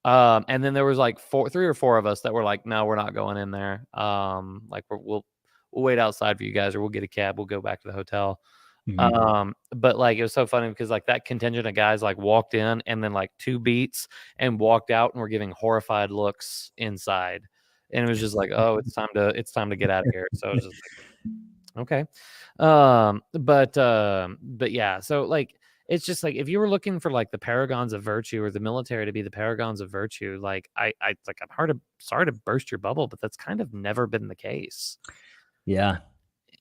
and then there was like 3 or 4 of us that were like, "No, we're not going in there. Like we'll wait outside for you guys, or we'll get a cab. We'll go back to the hotel." Mhm. But like it was so funny because like that contingent of guys like walked in and then like 2 beats and walked out and were giving horrified looks inside, and it was just like, "Oh, it's time to get out of here." So it was just like, okay. But yeah, so like it's just like if you were looking for like the paragons of virtue or the military to be the paragons of virtue, like I like I'm sorry to burst your bubble, but that's kind of never been the case. Yeah.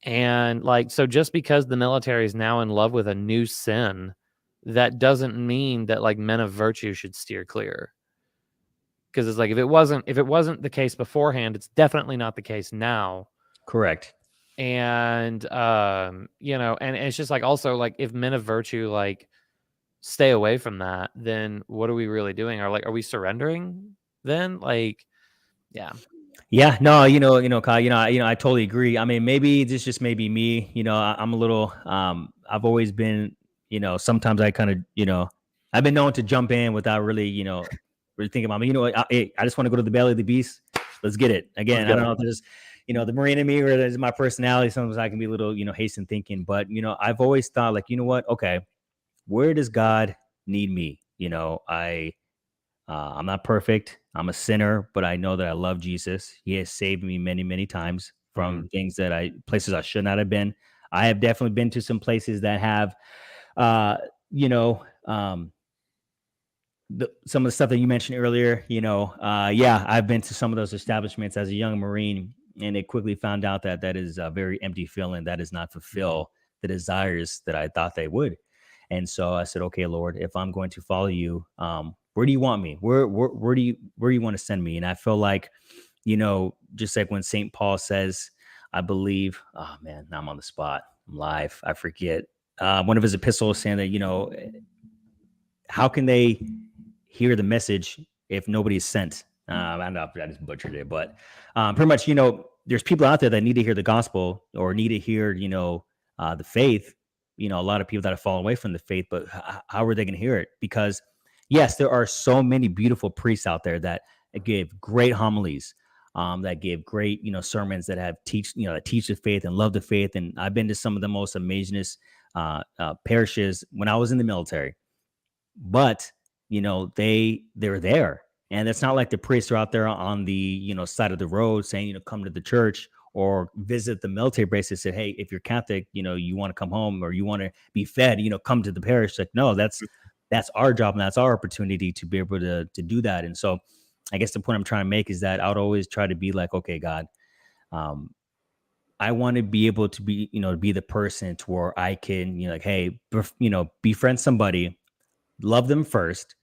And like so just because the military is now in love with a new sin, that doesn't mean that like men of virtue should steer clear. Because it's like if it wasn't the case beforehand, it's definitely not the case now. Correct. And and it's just like also like if men of virtue like stay away from that, then what are we really doing? Are we surrendering then? Like, yeah. Yeah, no, Kyle, I totally agree. I mean, maybe this just may be me. I'm a little. I've always been. Sometimes I kind of. I've been known to jump in without really. Really thinking about me. What, I just want to go to the belly of the beast. Let's get it. Let's Again, I don't go. know if there's, the Marine in me or there's my personality. Sometimes I can be a little, hasty thinking. But I've always thought like, what? Okay, where does God need me? I'm not perfect. I'm a sinner, but I know that I love Jesus. He has saved me many, many times Mhm. from places I should not have been. I have definitely been to some places that have, uh, you know, um, some of the stuff that you mentioned earlier. Yeah, I've been to some of those establishments as a young Marine, and it quickly found out that that is a very empty feeling. That does not Mhm. fulfill the desires that I thought they would. And so I said, okay, Lord, if I'm going to follow you, where do you want me? Where do you want to send me? And I feel like, just like when St. Paul says, I believe, oh man, now I'm on the spot. I'm live. I forget. One of his epistles saying that, how can they hear the message if nobody's sent? I know I just butchered it, but pretty much, there's people out there that need to hear the gospel or need to hear, the faith. A lot of people that have fallen away from the faith, but how are they going to hear it? Because yes, there are so many beautiful priests out there that give great homilies, that give great, sermons that that teach the faith and love the faith. And I've been to some of the most amazingest parishes when I was in the military, but they're there, and it's not like the priests are out there on the side of the road saying, come to the church or visit the military base and say, hey, if you're Catholic, you want to come home or you want to be fed, come to the parish. Like, no, that's our job and that's our opportunity to be able to do that. And so I guess the point I'm trying to make is that I would always try to be like, okay, God, um, I want to be able to be, be the person to where I can, like, hey, befriend somebody, love them first.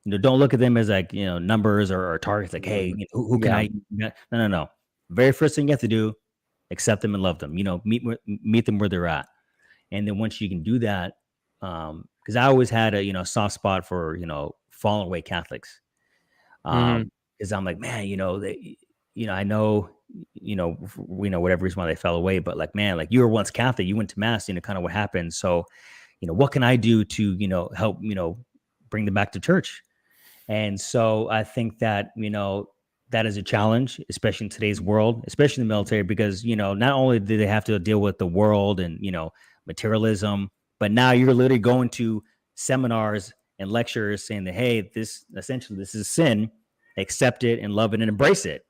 Don't look at them as like, numbers or targets. Like, hey, who can Yeah. I? No, no, no. Very first thing you have to do, accept them and love them. Meet them where they're at. And then once you can do that, because I always had a soft spot for fallen away Catholics. Hmm. Because I'm like, man, they, I know, we know whatever reason why they fell away, but like, man, like you were once Catholic, you went to mass, kind of what happened. So, what can I do to, help, bring them back to church? And so I think that, that is a challenge, especially in today's world, especially in the military, because, not only do they have to deal with the world and, materialism, but now you're literally going to seminars and lectures saying that, hey, this is sin, accept it and love it and embrace it.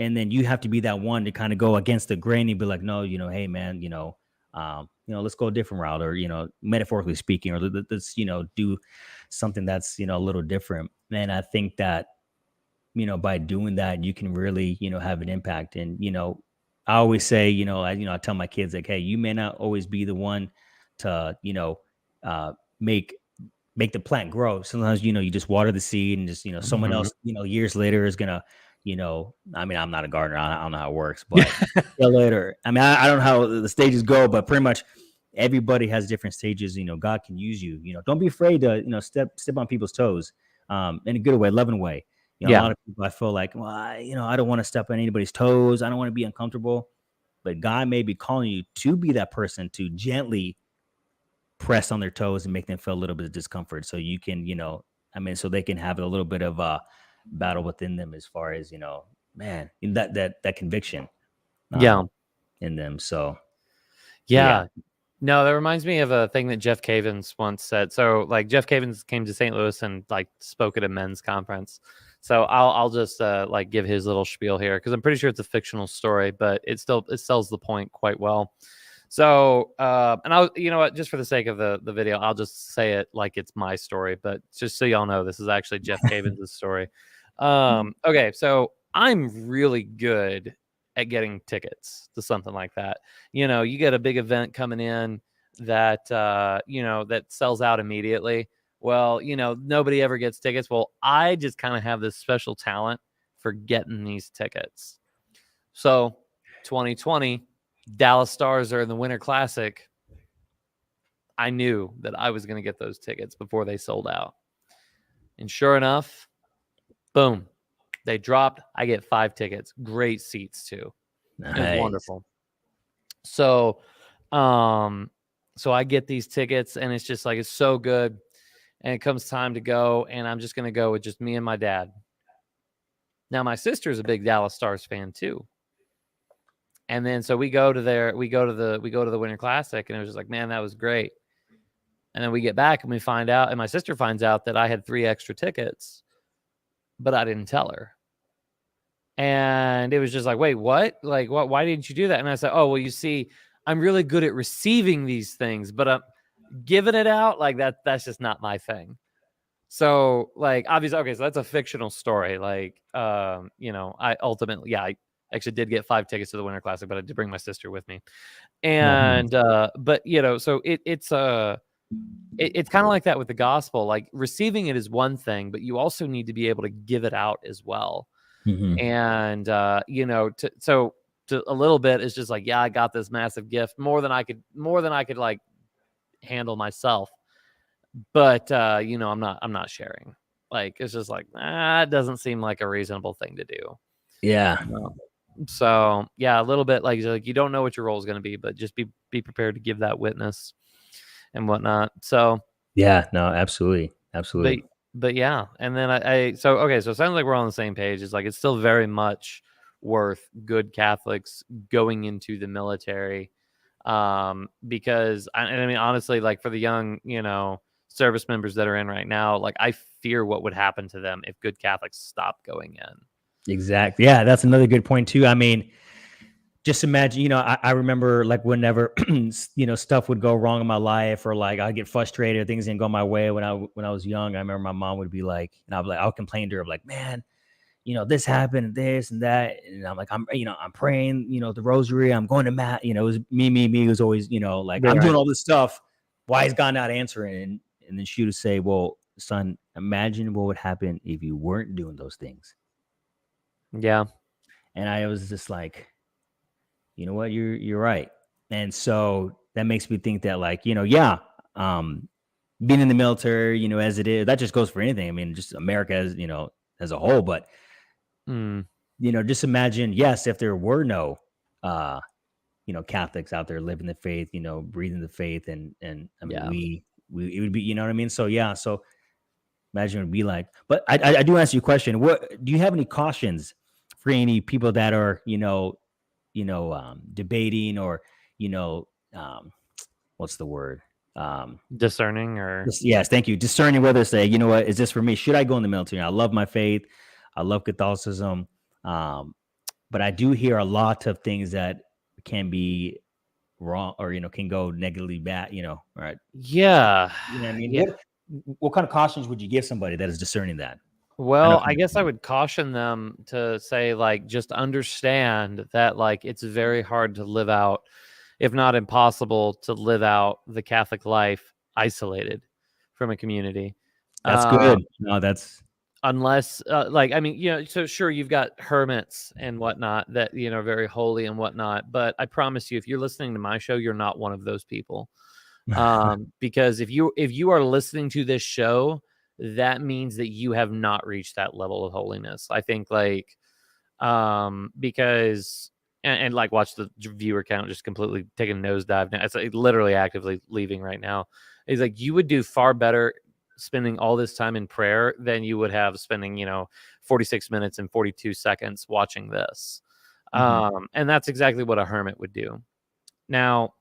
And then you have to be that one to kind of go against the grain and be like, no, hey man, let's go a different route, or metaphorically speaking, or let's do something that's a little different. And I think that by doing that, you can really have an impact. And I always say, I tell my kids like, hey, you may not always be the one to uh, make the plant grow. Sometimes, you just water the seed and just, someone else, years later is gonna, I mean, I'm not a gardener. I don't know how it works, but later, I mean, I don't know how the stages go, but pretty much everybody has different stages. God can use you. Don't be afraid to, step on people's toes, in a good way, loving way. A Yeah. lot of people, I feel like, well, I don't want to step on anybody's toes. I don't want to be uncomfortable, but God may be calling you to be that person to gently press on their toes and make them feel a little bit of discomfort, so you can, so they can have a little bit of a battle within them, as far as, man, that conviction, Yeah. in them. So yeah. Yeah. No, that reminds me of a thing that Jeff Cavins once said. So, like, Jeff Cavins came to St. Louis and like spoke at a men's conference. So I'll just like give his little spiel here, because I'm pretty sure it's a fictional story, but it sells the point quite well. So and I'll, you know what, just for the sake of the video, I'll just say it like it's my story, but just so y'all know, this is actually Jeff Cavins' story. Okay, so I'm really good at getting tickets to something like that. You get a big event coming in that that sells out immediately. Well, nobody ever gets tickets. Well, I just kind of have this special talent for getting these tickets. So 2020, Dallas Stars are in the Winter Classic. I knew that I was going to get those tickets before they sold out. And sure enough, boom, they dropped. I get 5 tickets. Great seats too. Nice. It was wonderful. So, so I get these tickets, and it's just like, it's so good. And it comes time to go, and I'm just going to go with just me and my dad. Now, my sister's a big Dallas Stars fan too. And then so we go to the Winter Classic, and it was just like, man, that was great. And then we get back and we find out, and my sister finds out that I had 3 extra tickets, but I didn't tell her. And it was just like, wait, what? Like, what? Why didn't you do that? And I said, oh, well, you see, I'm really good at receiving these things, but I'm giving it out like that. That's just not my thing. So, like, obviously, okay, so that's a fictional story. Like, I ultimately, I actually did get 5 tickets to the Winter Classic, but I did bring my sister with me. And, but so it's kind of like that with the gospel. Like, receiving it is one thing, but you also need to be able to give it out as well. And, to a little bit is just like, yeah, I got this massive gift, more than I could like handle myself. But, I'm not sharing. Like, it's just like, it doesn't seem like a reasonable thing to do. Yeah. So yeah, a little bit like you don't know what your role is going to be, but just be prepared to give that witness and whatnot. So Yeah, no, absolutely. but yeah. And then so it sounds like we're on the same page. It's like, it's still very much worth good Catholics going into the military. Because I mean, honestly, like, for the young, service members that are in right now, like, I fear what would happen to them if good Catholics stopped going in. Exactly. Yeah, that's another good point too. I mean, just imagine, I remember like whenever, stuff would go wrong in my life, or like I get frustrated, things didn't go my way when I was young. I remember my mom would be like, and I'd be like, I'll complain to her, like, man, this happened and this and that. And I'm like, I'm praying, the rosary, I'm going to mass, it was me. It was always, like, I'm Right. doing all this stuff. Why is God not answering? And then she would say, well, son, imagine what would happen if you weren't doing those things. Yeah. And I was just like, you know what, you're right. And so that makes me think that, like, yeah, um, being in the military, as it is, that just goes for anything. I mean, just America as a whole, but Mm, just imagine, yes, if there were no, uh, Catholics out there living the faith, breathing the faith, and I mean, yeah. we it would be, you know what I mean? So yeah, so imagine it would be like. But I do ask you a question. What do you have any cautions for any people that are, debating, or, you know, um, what's the word? Um, Discerning or yes, thank you. Discerning whether to say, you know what, is this for me? Should I go in the military? I love my faith. I love Catholicism. Um, but I do hear a lot of things that can be wrong, or, can go negatively bad, right? So, yeah. I mean, Yeah. what kind of cautions would you give somebody that is discerning that? I know. Well, I guess I would caution them to say, like, just understand that, like, it's very hard to live out, if not impossible, to live out the Catholic life isolated from a community. That's Um, good. No, that's unless, like, I mean, so sure, you've got hermits and whatnot that, are very holy and whatnot. But I promise you, if you're listening to my show, you're not one of those people. Because if you are listening to this show, that means that you have not reached that level of holiness. I think, like, because and like, watch the viewer count just completely take a nosedive now. It's like literally actively leaving right now. It's like you would do far better spending all this time in prayer than you would have spending 46 minutes and 42 seconds watching this. Mhm. And that's exactly what a hermit would do. Now,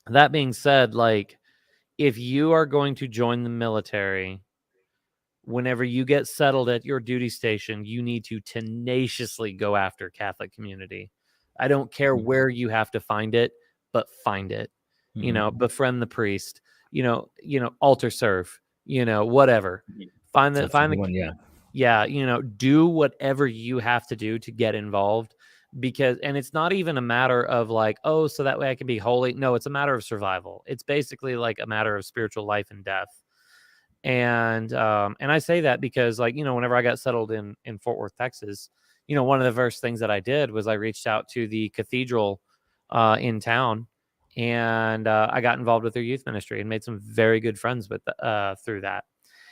that being said, like, if you are going to join the military, whenever you get settled at your duty station, you need to tenaciously go after Catholic community. I don't care Mhm. where you have to find it, but find it. Mhm. Befriend the priest, altar serve, whatever. Find the That's a find good the one. Yeah. Yeah, do whatever you have to do to get involved, because and it's not even a matter of like, oh, so that way I can be holy. No, it's a matter of survival. It's basically like a matter of spiritual life and death. And I say that because, like, whenever I got settled in Fort Worth, Texas, one of the first things that I did was I reached out to the cathedral in town, and I got involved with their youth ministry and made some very good friends with through that.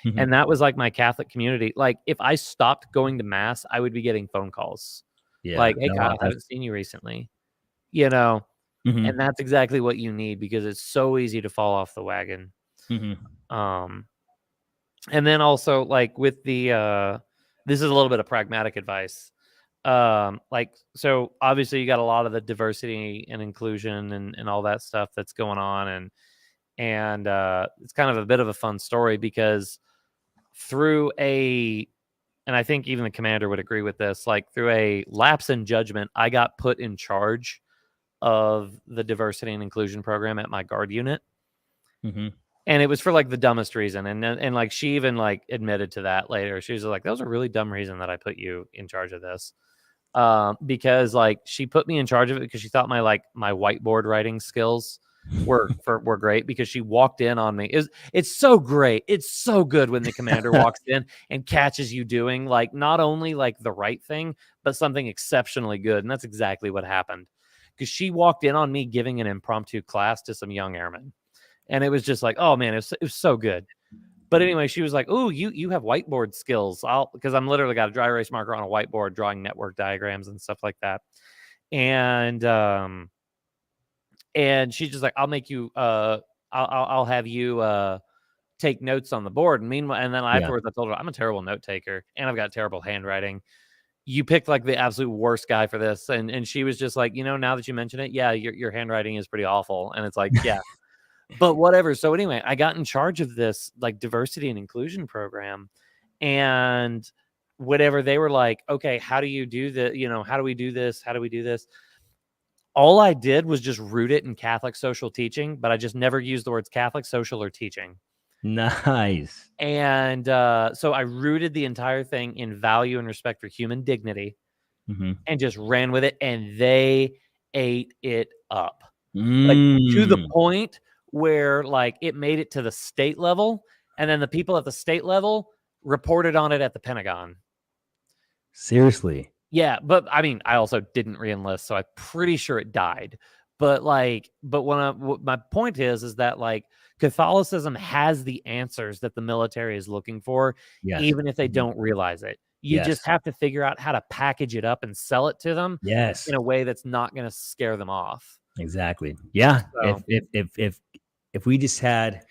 Mhm. And that was like my Catholic community. Like, if I stopped going to mass, I would be getting phone calls Yeah. like, "Hey, No, Kyle, that's haven't seen you recently." You know, mhm. and that's exactly what you need, because it's so easy to fall off the wagon. Mhm. Um, and then also, like, with the this is a little bit of pragmatic advice. Like, so obviously you got a lot of the diversity and inclusion and all that stuff that's going on, and it's kind of a bit of a fun story because through a and I think even the commander would agree with this, like, through a lapse in judgment, I got put in charge of the diversity and inclusion program at my guard unit. Mhm. And it was for, like, the dumbest reason. And like, she even, like, admitted to that later. She was like, that was a really dumb reason that I put you in charge of this. Because, like, she put me in charge of it because she thought my whiteboard writing skills were great, because she walked in on me. It's so great. It's so good when the commander walks in and catches you doing, like, not only like the right thing, but something exceptionally good. And that's exactly what happened. Because she walked in on me giving an impromptu class to some young airmen. And it was just like, oh man, it was so good. But anyway, she was like, "Oh, you have whiteboard skills." Because I'm literally got a dry erase marker on a whiteboard drawing network diagrams and stuff like that. And and she's just like, "I'll make you I'll have you take notes on the board." And meanwhile, and then Yeah. afterwards I told her, "I'm a terrible note taker and I've got terrible handwriting. You picked like the absolute worst guy for this." And she was just like, "Now that you mention it, yeah, your handwriting is pretty awful." And it's like, yeah, but whatever. So anyway, I got in charge of this, like, diversity and inclusion program, and whatever, they were like, "Okay, how do you do the, how do we do this? How do we do this?" all I did was just root it in Catholic social teaching, but I just never used the words Catholic, social, or teaching. Nice. And so I rooted the entire thing in value and respect for human dignity and just ran with it. And they ate it up. Like to the Mm. point where like it made it to the state level. And then the people at the state level reported on it at the Pentagon. Seriously. Yeah, but I mean, I also didn't reenlist, so I'm pretty sure it died. But like, but what my point is that like Catholicism has the answers that the military is looking for, Yes. even if they Mhm. don't realize it. You just Yes. have to figure out how to package it up and sell it to them in Yes. a way that's not going to scare them off. Exactly. Yeah. So, If we just had,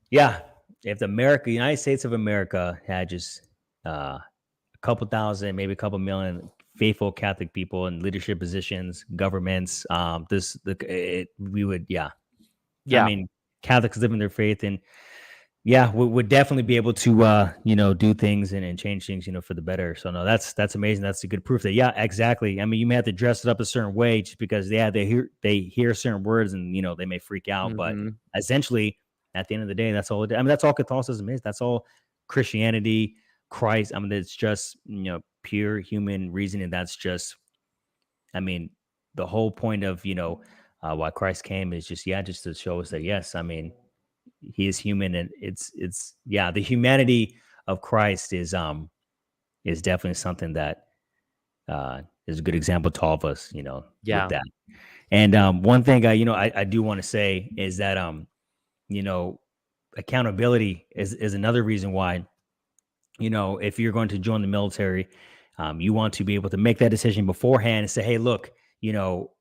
yeah, if the United States of America had just a couple thousand, maybe a couple million faithful Catholic people in leadership positions, governments, we would, yeah. I yeah, mean, Catholics living their faith, and yeah, we would definitely be able to, do things and change things, for the better. So no, that's amazing. That's a good proof that, yeah, exactly. I mean, you may have to dress it up a certain way just because, yeah, they hear certain words and they may freak out, but hmm essentially, at the end of the day, that's all. I mean, that's all Catholicism is. That's all Christianity, Christ. I mean, it's just pure human reasoning. That's just, I mean, the whole point of why Christ came is just, yeah, just to show us that, yes, I mean, he is human, and it's yeah, the humanity of Christ is definitely something that is a good example to all of us, with yeah, that. And one thing I do want to say is that you know accountability is another reason why, if you're going to join the military, you want to be able to make that decision beforehand and say, hey, look, you know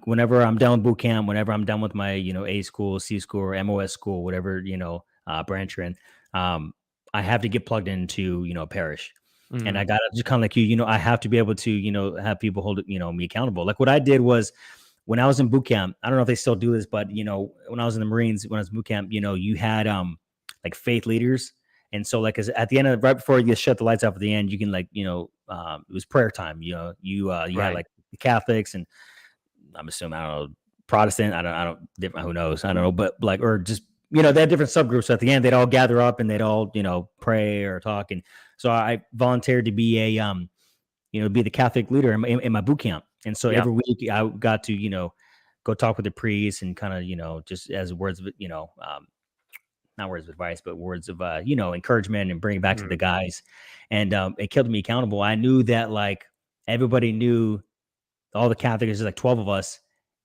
whenever I'm done with boot camp, whenever I'm done with my, A school, C school, or MOS school, whatever, branch you're in, I have to get plugged into, a parish. And I hmm got to just kind of like I have to be able to, have people hold, me accountable. Like what I did was when I was in boot camp, I don't know if they still do this, but, when I was in the Marines, when I was in boot camp, you had, like faith leaders. And so like, 'cause at the end of right before you shut the lights off at the end, you can like, it was prayer time, you had right, like the Catholics and I'm assuming, I don't know, Protestant. Who knows? I don't know, but like, or just, they had different subgroups. So at the end, they'd all gather up and they'd all, pray or talk. And so I volunteered to be be the Catholic leader in my boot camp. And so yeah, every week I got to, go talk with the priest and kind of, just as words of, not words of advice, but words of, encouragement and bring it back to the mm, guys. And it kept me accountable. I knew that like everybody knew all the Catholics, there's like 12 of us,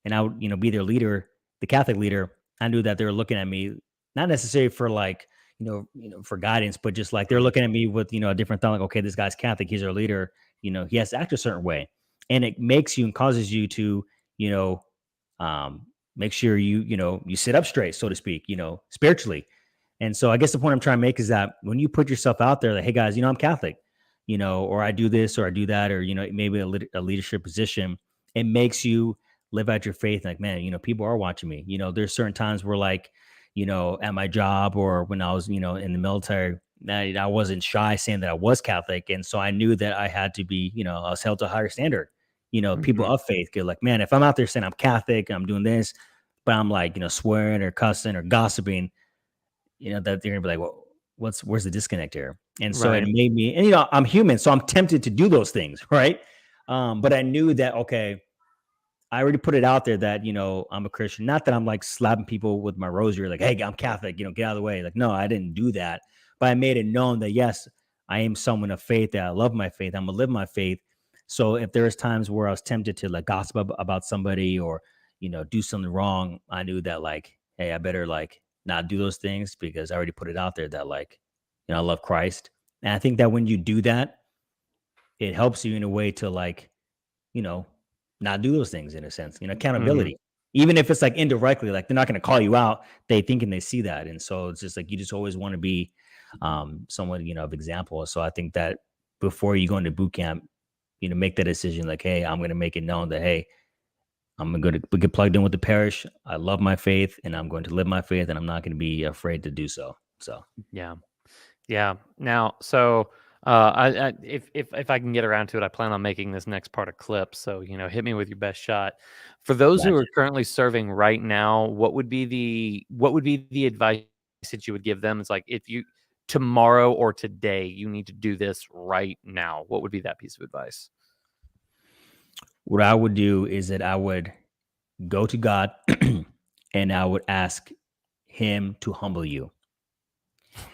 and I would, be their leader, the Catholic leader. I knew that they were looking at me, not necessarily for like, for guidance, but just like they're mm, looking at me with, a different thought, like, okay, this guy's Catholic, he's our leader, he has to act a certain way. And it makes you and causes you to, you know, make sure you sit up straight, so to speak, spiritually. And so I guess the point I'm trying to make is that when you put yourself out there, like, hey guys, I'm Catholic, or I do this or I do that, or, maybe a leadership position, it makes you live out your faith. Like, man, people are watching me. There's certain times where like, at my job or when I was, in the military, I wasn't shy saying that I was Catholic. And so I knew that I had to be, I was held to a higher standard. People hmm of faith get like, man, if I'm out there saying I'm Catholic, I'm doing this, but I'm like, swearing or cussing or gossiping, that they're gonna be like, well, where's the disconnect here? And so it right, made me, and I'm human, so I'm tempted to do those things, right? But I knew that, okay, I already put it out there that, I'm a Christian. Not that I'm like slapping people with my rosary, like, hey, I'm Catholic, get out of the way. Like, no, I didn't do that. But I made it known that, yes, I am someone of faith, that I love my faith. I'm going to live my faith. So if there's times where I was tempted to like gossip about somebody or, do something wrong, I knew that like, hey, I better like not do those things because I already put it out there that like, I love Christ. And I think that when you do that, it helps you in a way to like, you know, not do those things in a sense, hmm accountability. Even if it's like indirectly, like they're not going to call you out, they think and they see that. And so it's just like you just always want to be someone, of example. So I think that before you go into boot camp, make that decision like, hey, I'm going to make it known that, hey, I'm going to get plugged in with the parish. I love my faith and I'm going to live my faith and I'm not going to be afraid to do so. So, yeah. Yeah. Now, so If I can get around to it, I plan on making this next part a clip. So hit me with your best shot. For those who Gotcha. are currently serving right now, what would be the advice that you would give them? It's like if you tomorrow or today you need to do this right now. What would be that piece of advice? What I would do is that I would go to God and I would ask him to humble you.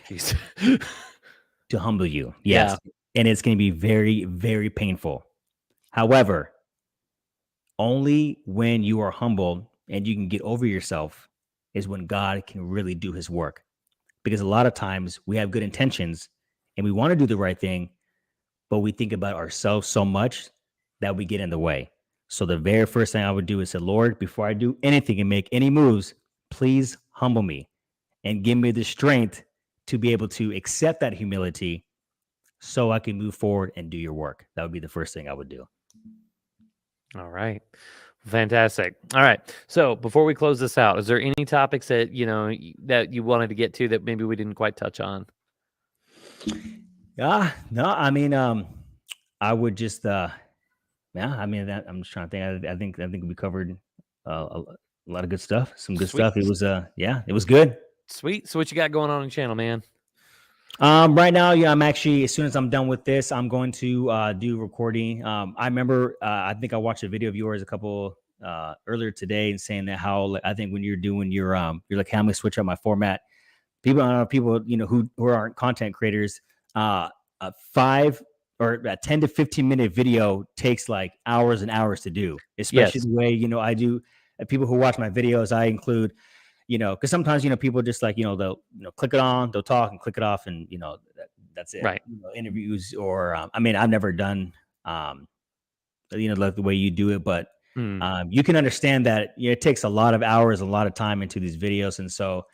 Jeez. To humble you. Yeah. Yes. And it's going to be very, very painful. However, only when you are humble and you can get over yourself is when God can really do his work. Because a lot of times we have good intentions and we want to do the right thing, but we think about ourselves so much that we get in the way. So the very first thing I would do is say, Lord, before I do anything and make any moves, please humble me and give me the strength to be able to accept that humility so I can move forward and do your work. That would be the first thing I would do. All right. Fantastic. All right. So before we close this out, is there any topics that that you wanted to get to that maybe we didn't quite touch on? Yeah, no, I mean, I would just, yeah, I mean, I'm just trying to think. I think we covered a lot of good stuff, some good Sweet. stuff. It was, yeah, it was good. Sweet. So what you got going on the channel, man? Right now, yeah, I'm actually, as soon as I'm done with this, I'm going to do recording. I remember, I think I watched a video of yours a couple earlier today and saying that how like, I think when you're doing you're like, hey, I'm gonna switch up my format. People, who aren't content creators, a 10 to 15 minute video takes like hours and hours to do, especially Yes. the way, I do. People who watch my videos, I include, because sometimes, people just like, they'll, click it on, they'll talk and click it off. And, that's it. Right. Interviews or, I mean, I've never done, like the way you do it, but Mm. you can understand that it takes a lot of hours, a lot of time into these videos. And so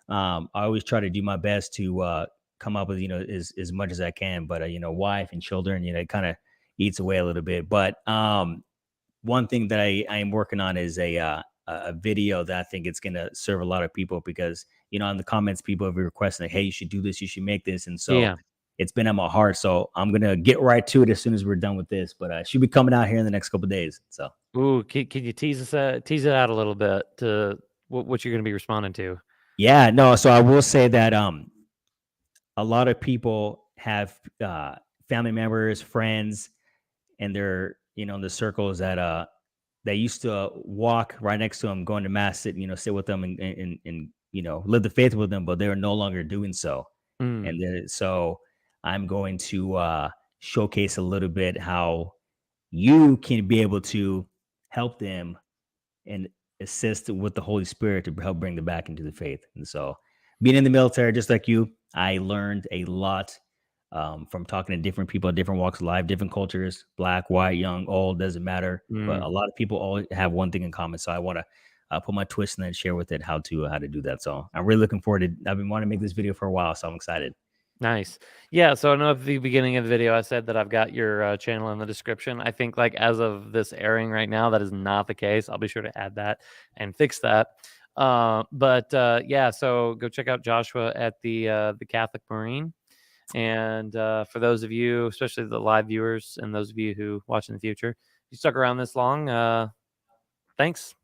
I always try to do my best to come up with, as much as I can, but, wife and children, it kind of eats away a little bit. But one thing that I am working on is a video that I think it's going to serve a lot of people because, in the comments, people have been requesting, like, hey, you should do this, you should make this. And so Yeah. it's been on my heart. So I'm going to get right to it as soon as we're done with this, but should be coming out here in the next couple of days. So, Ooh, can you tease it out a little bit to what you're going to be responding to? yeah, no. So I will say that, a lot of people have family members, friends, and they're, in the circles that they used to walk right next to them, going to mass, sit with them and live the faith with them, but they are no longer doing so. Mm. And then so I'm going to showcase a little bit how you can be able to help them and assist with the Holy Spirit to help bring them back into the faith. And so, being in the military, just like you, I learned a lot from talking to different people, different walks of life, different cultures, black, white, young, old, doesn't matter. But Mm. a lot of people all have one thing in common. So I want to put my twist and then share with it how to do that. So I'm really looking forward to. I've been wanting to make this video for a while, so I'm excited. Nice. Yeah, so I know at the beginning of the video I said that I've got your channel in the description. I think like as of this airing right now, that is not the case. I'll be sure to add that and fix that. But yeah, so go check out Joshua at the Catholic Marine. And for those of you, especially the live viewers and those of you who watch in the future, if you stuck around this long, thanks.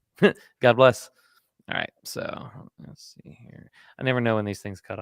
God bless. All right, so let's see here. I never know when these things cut off.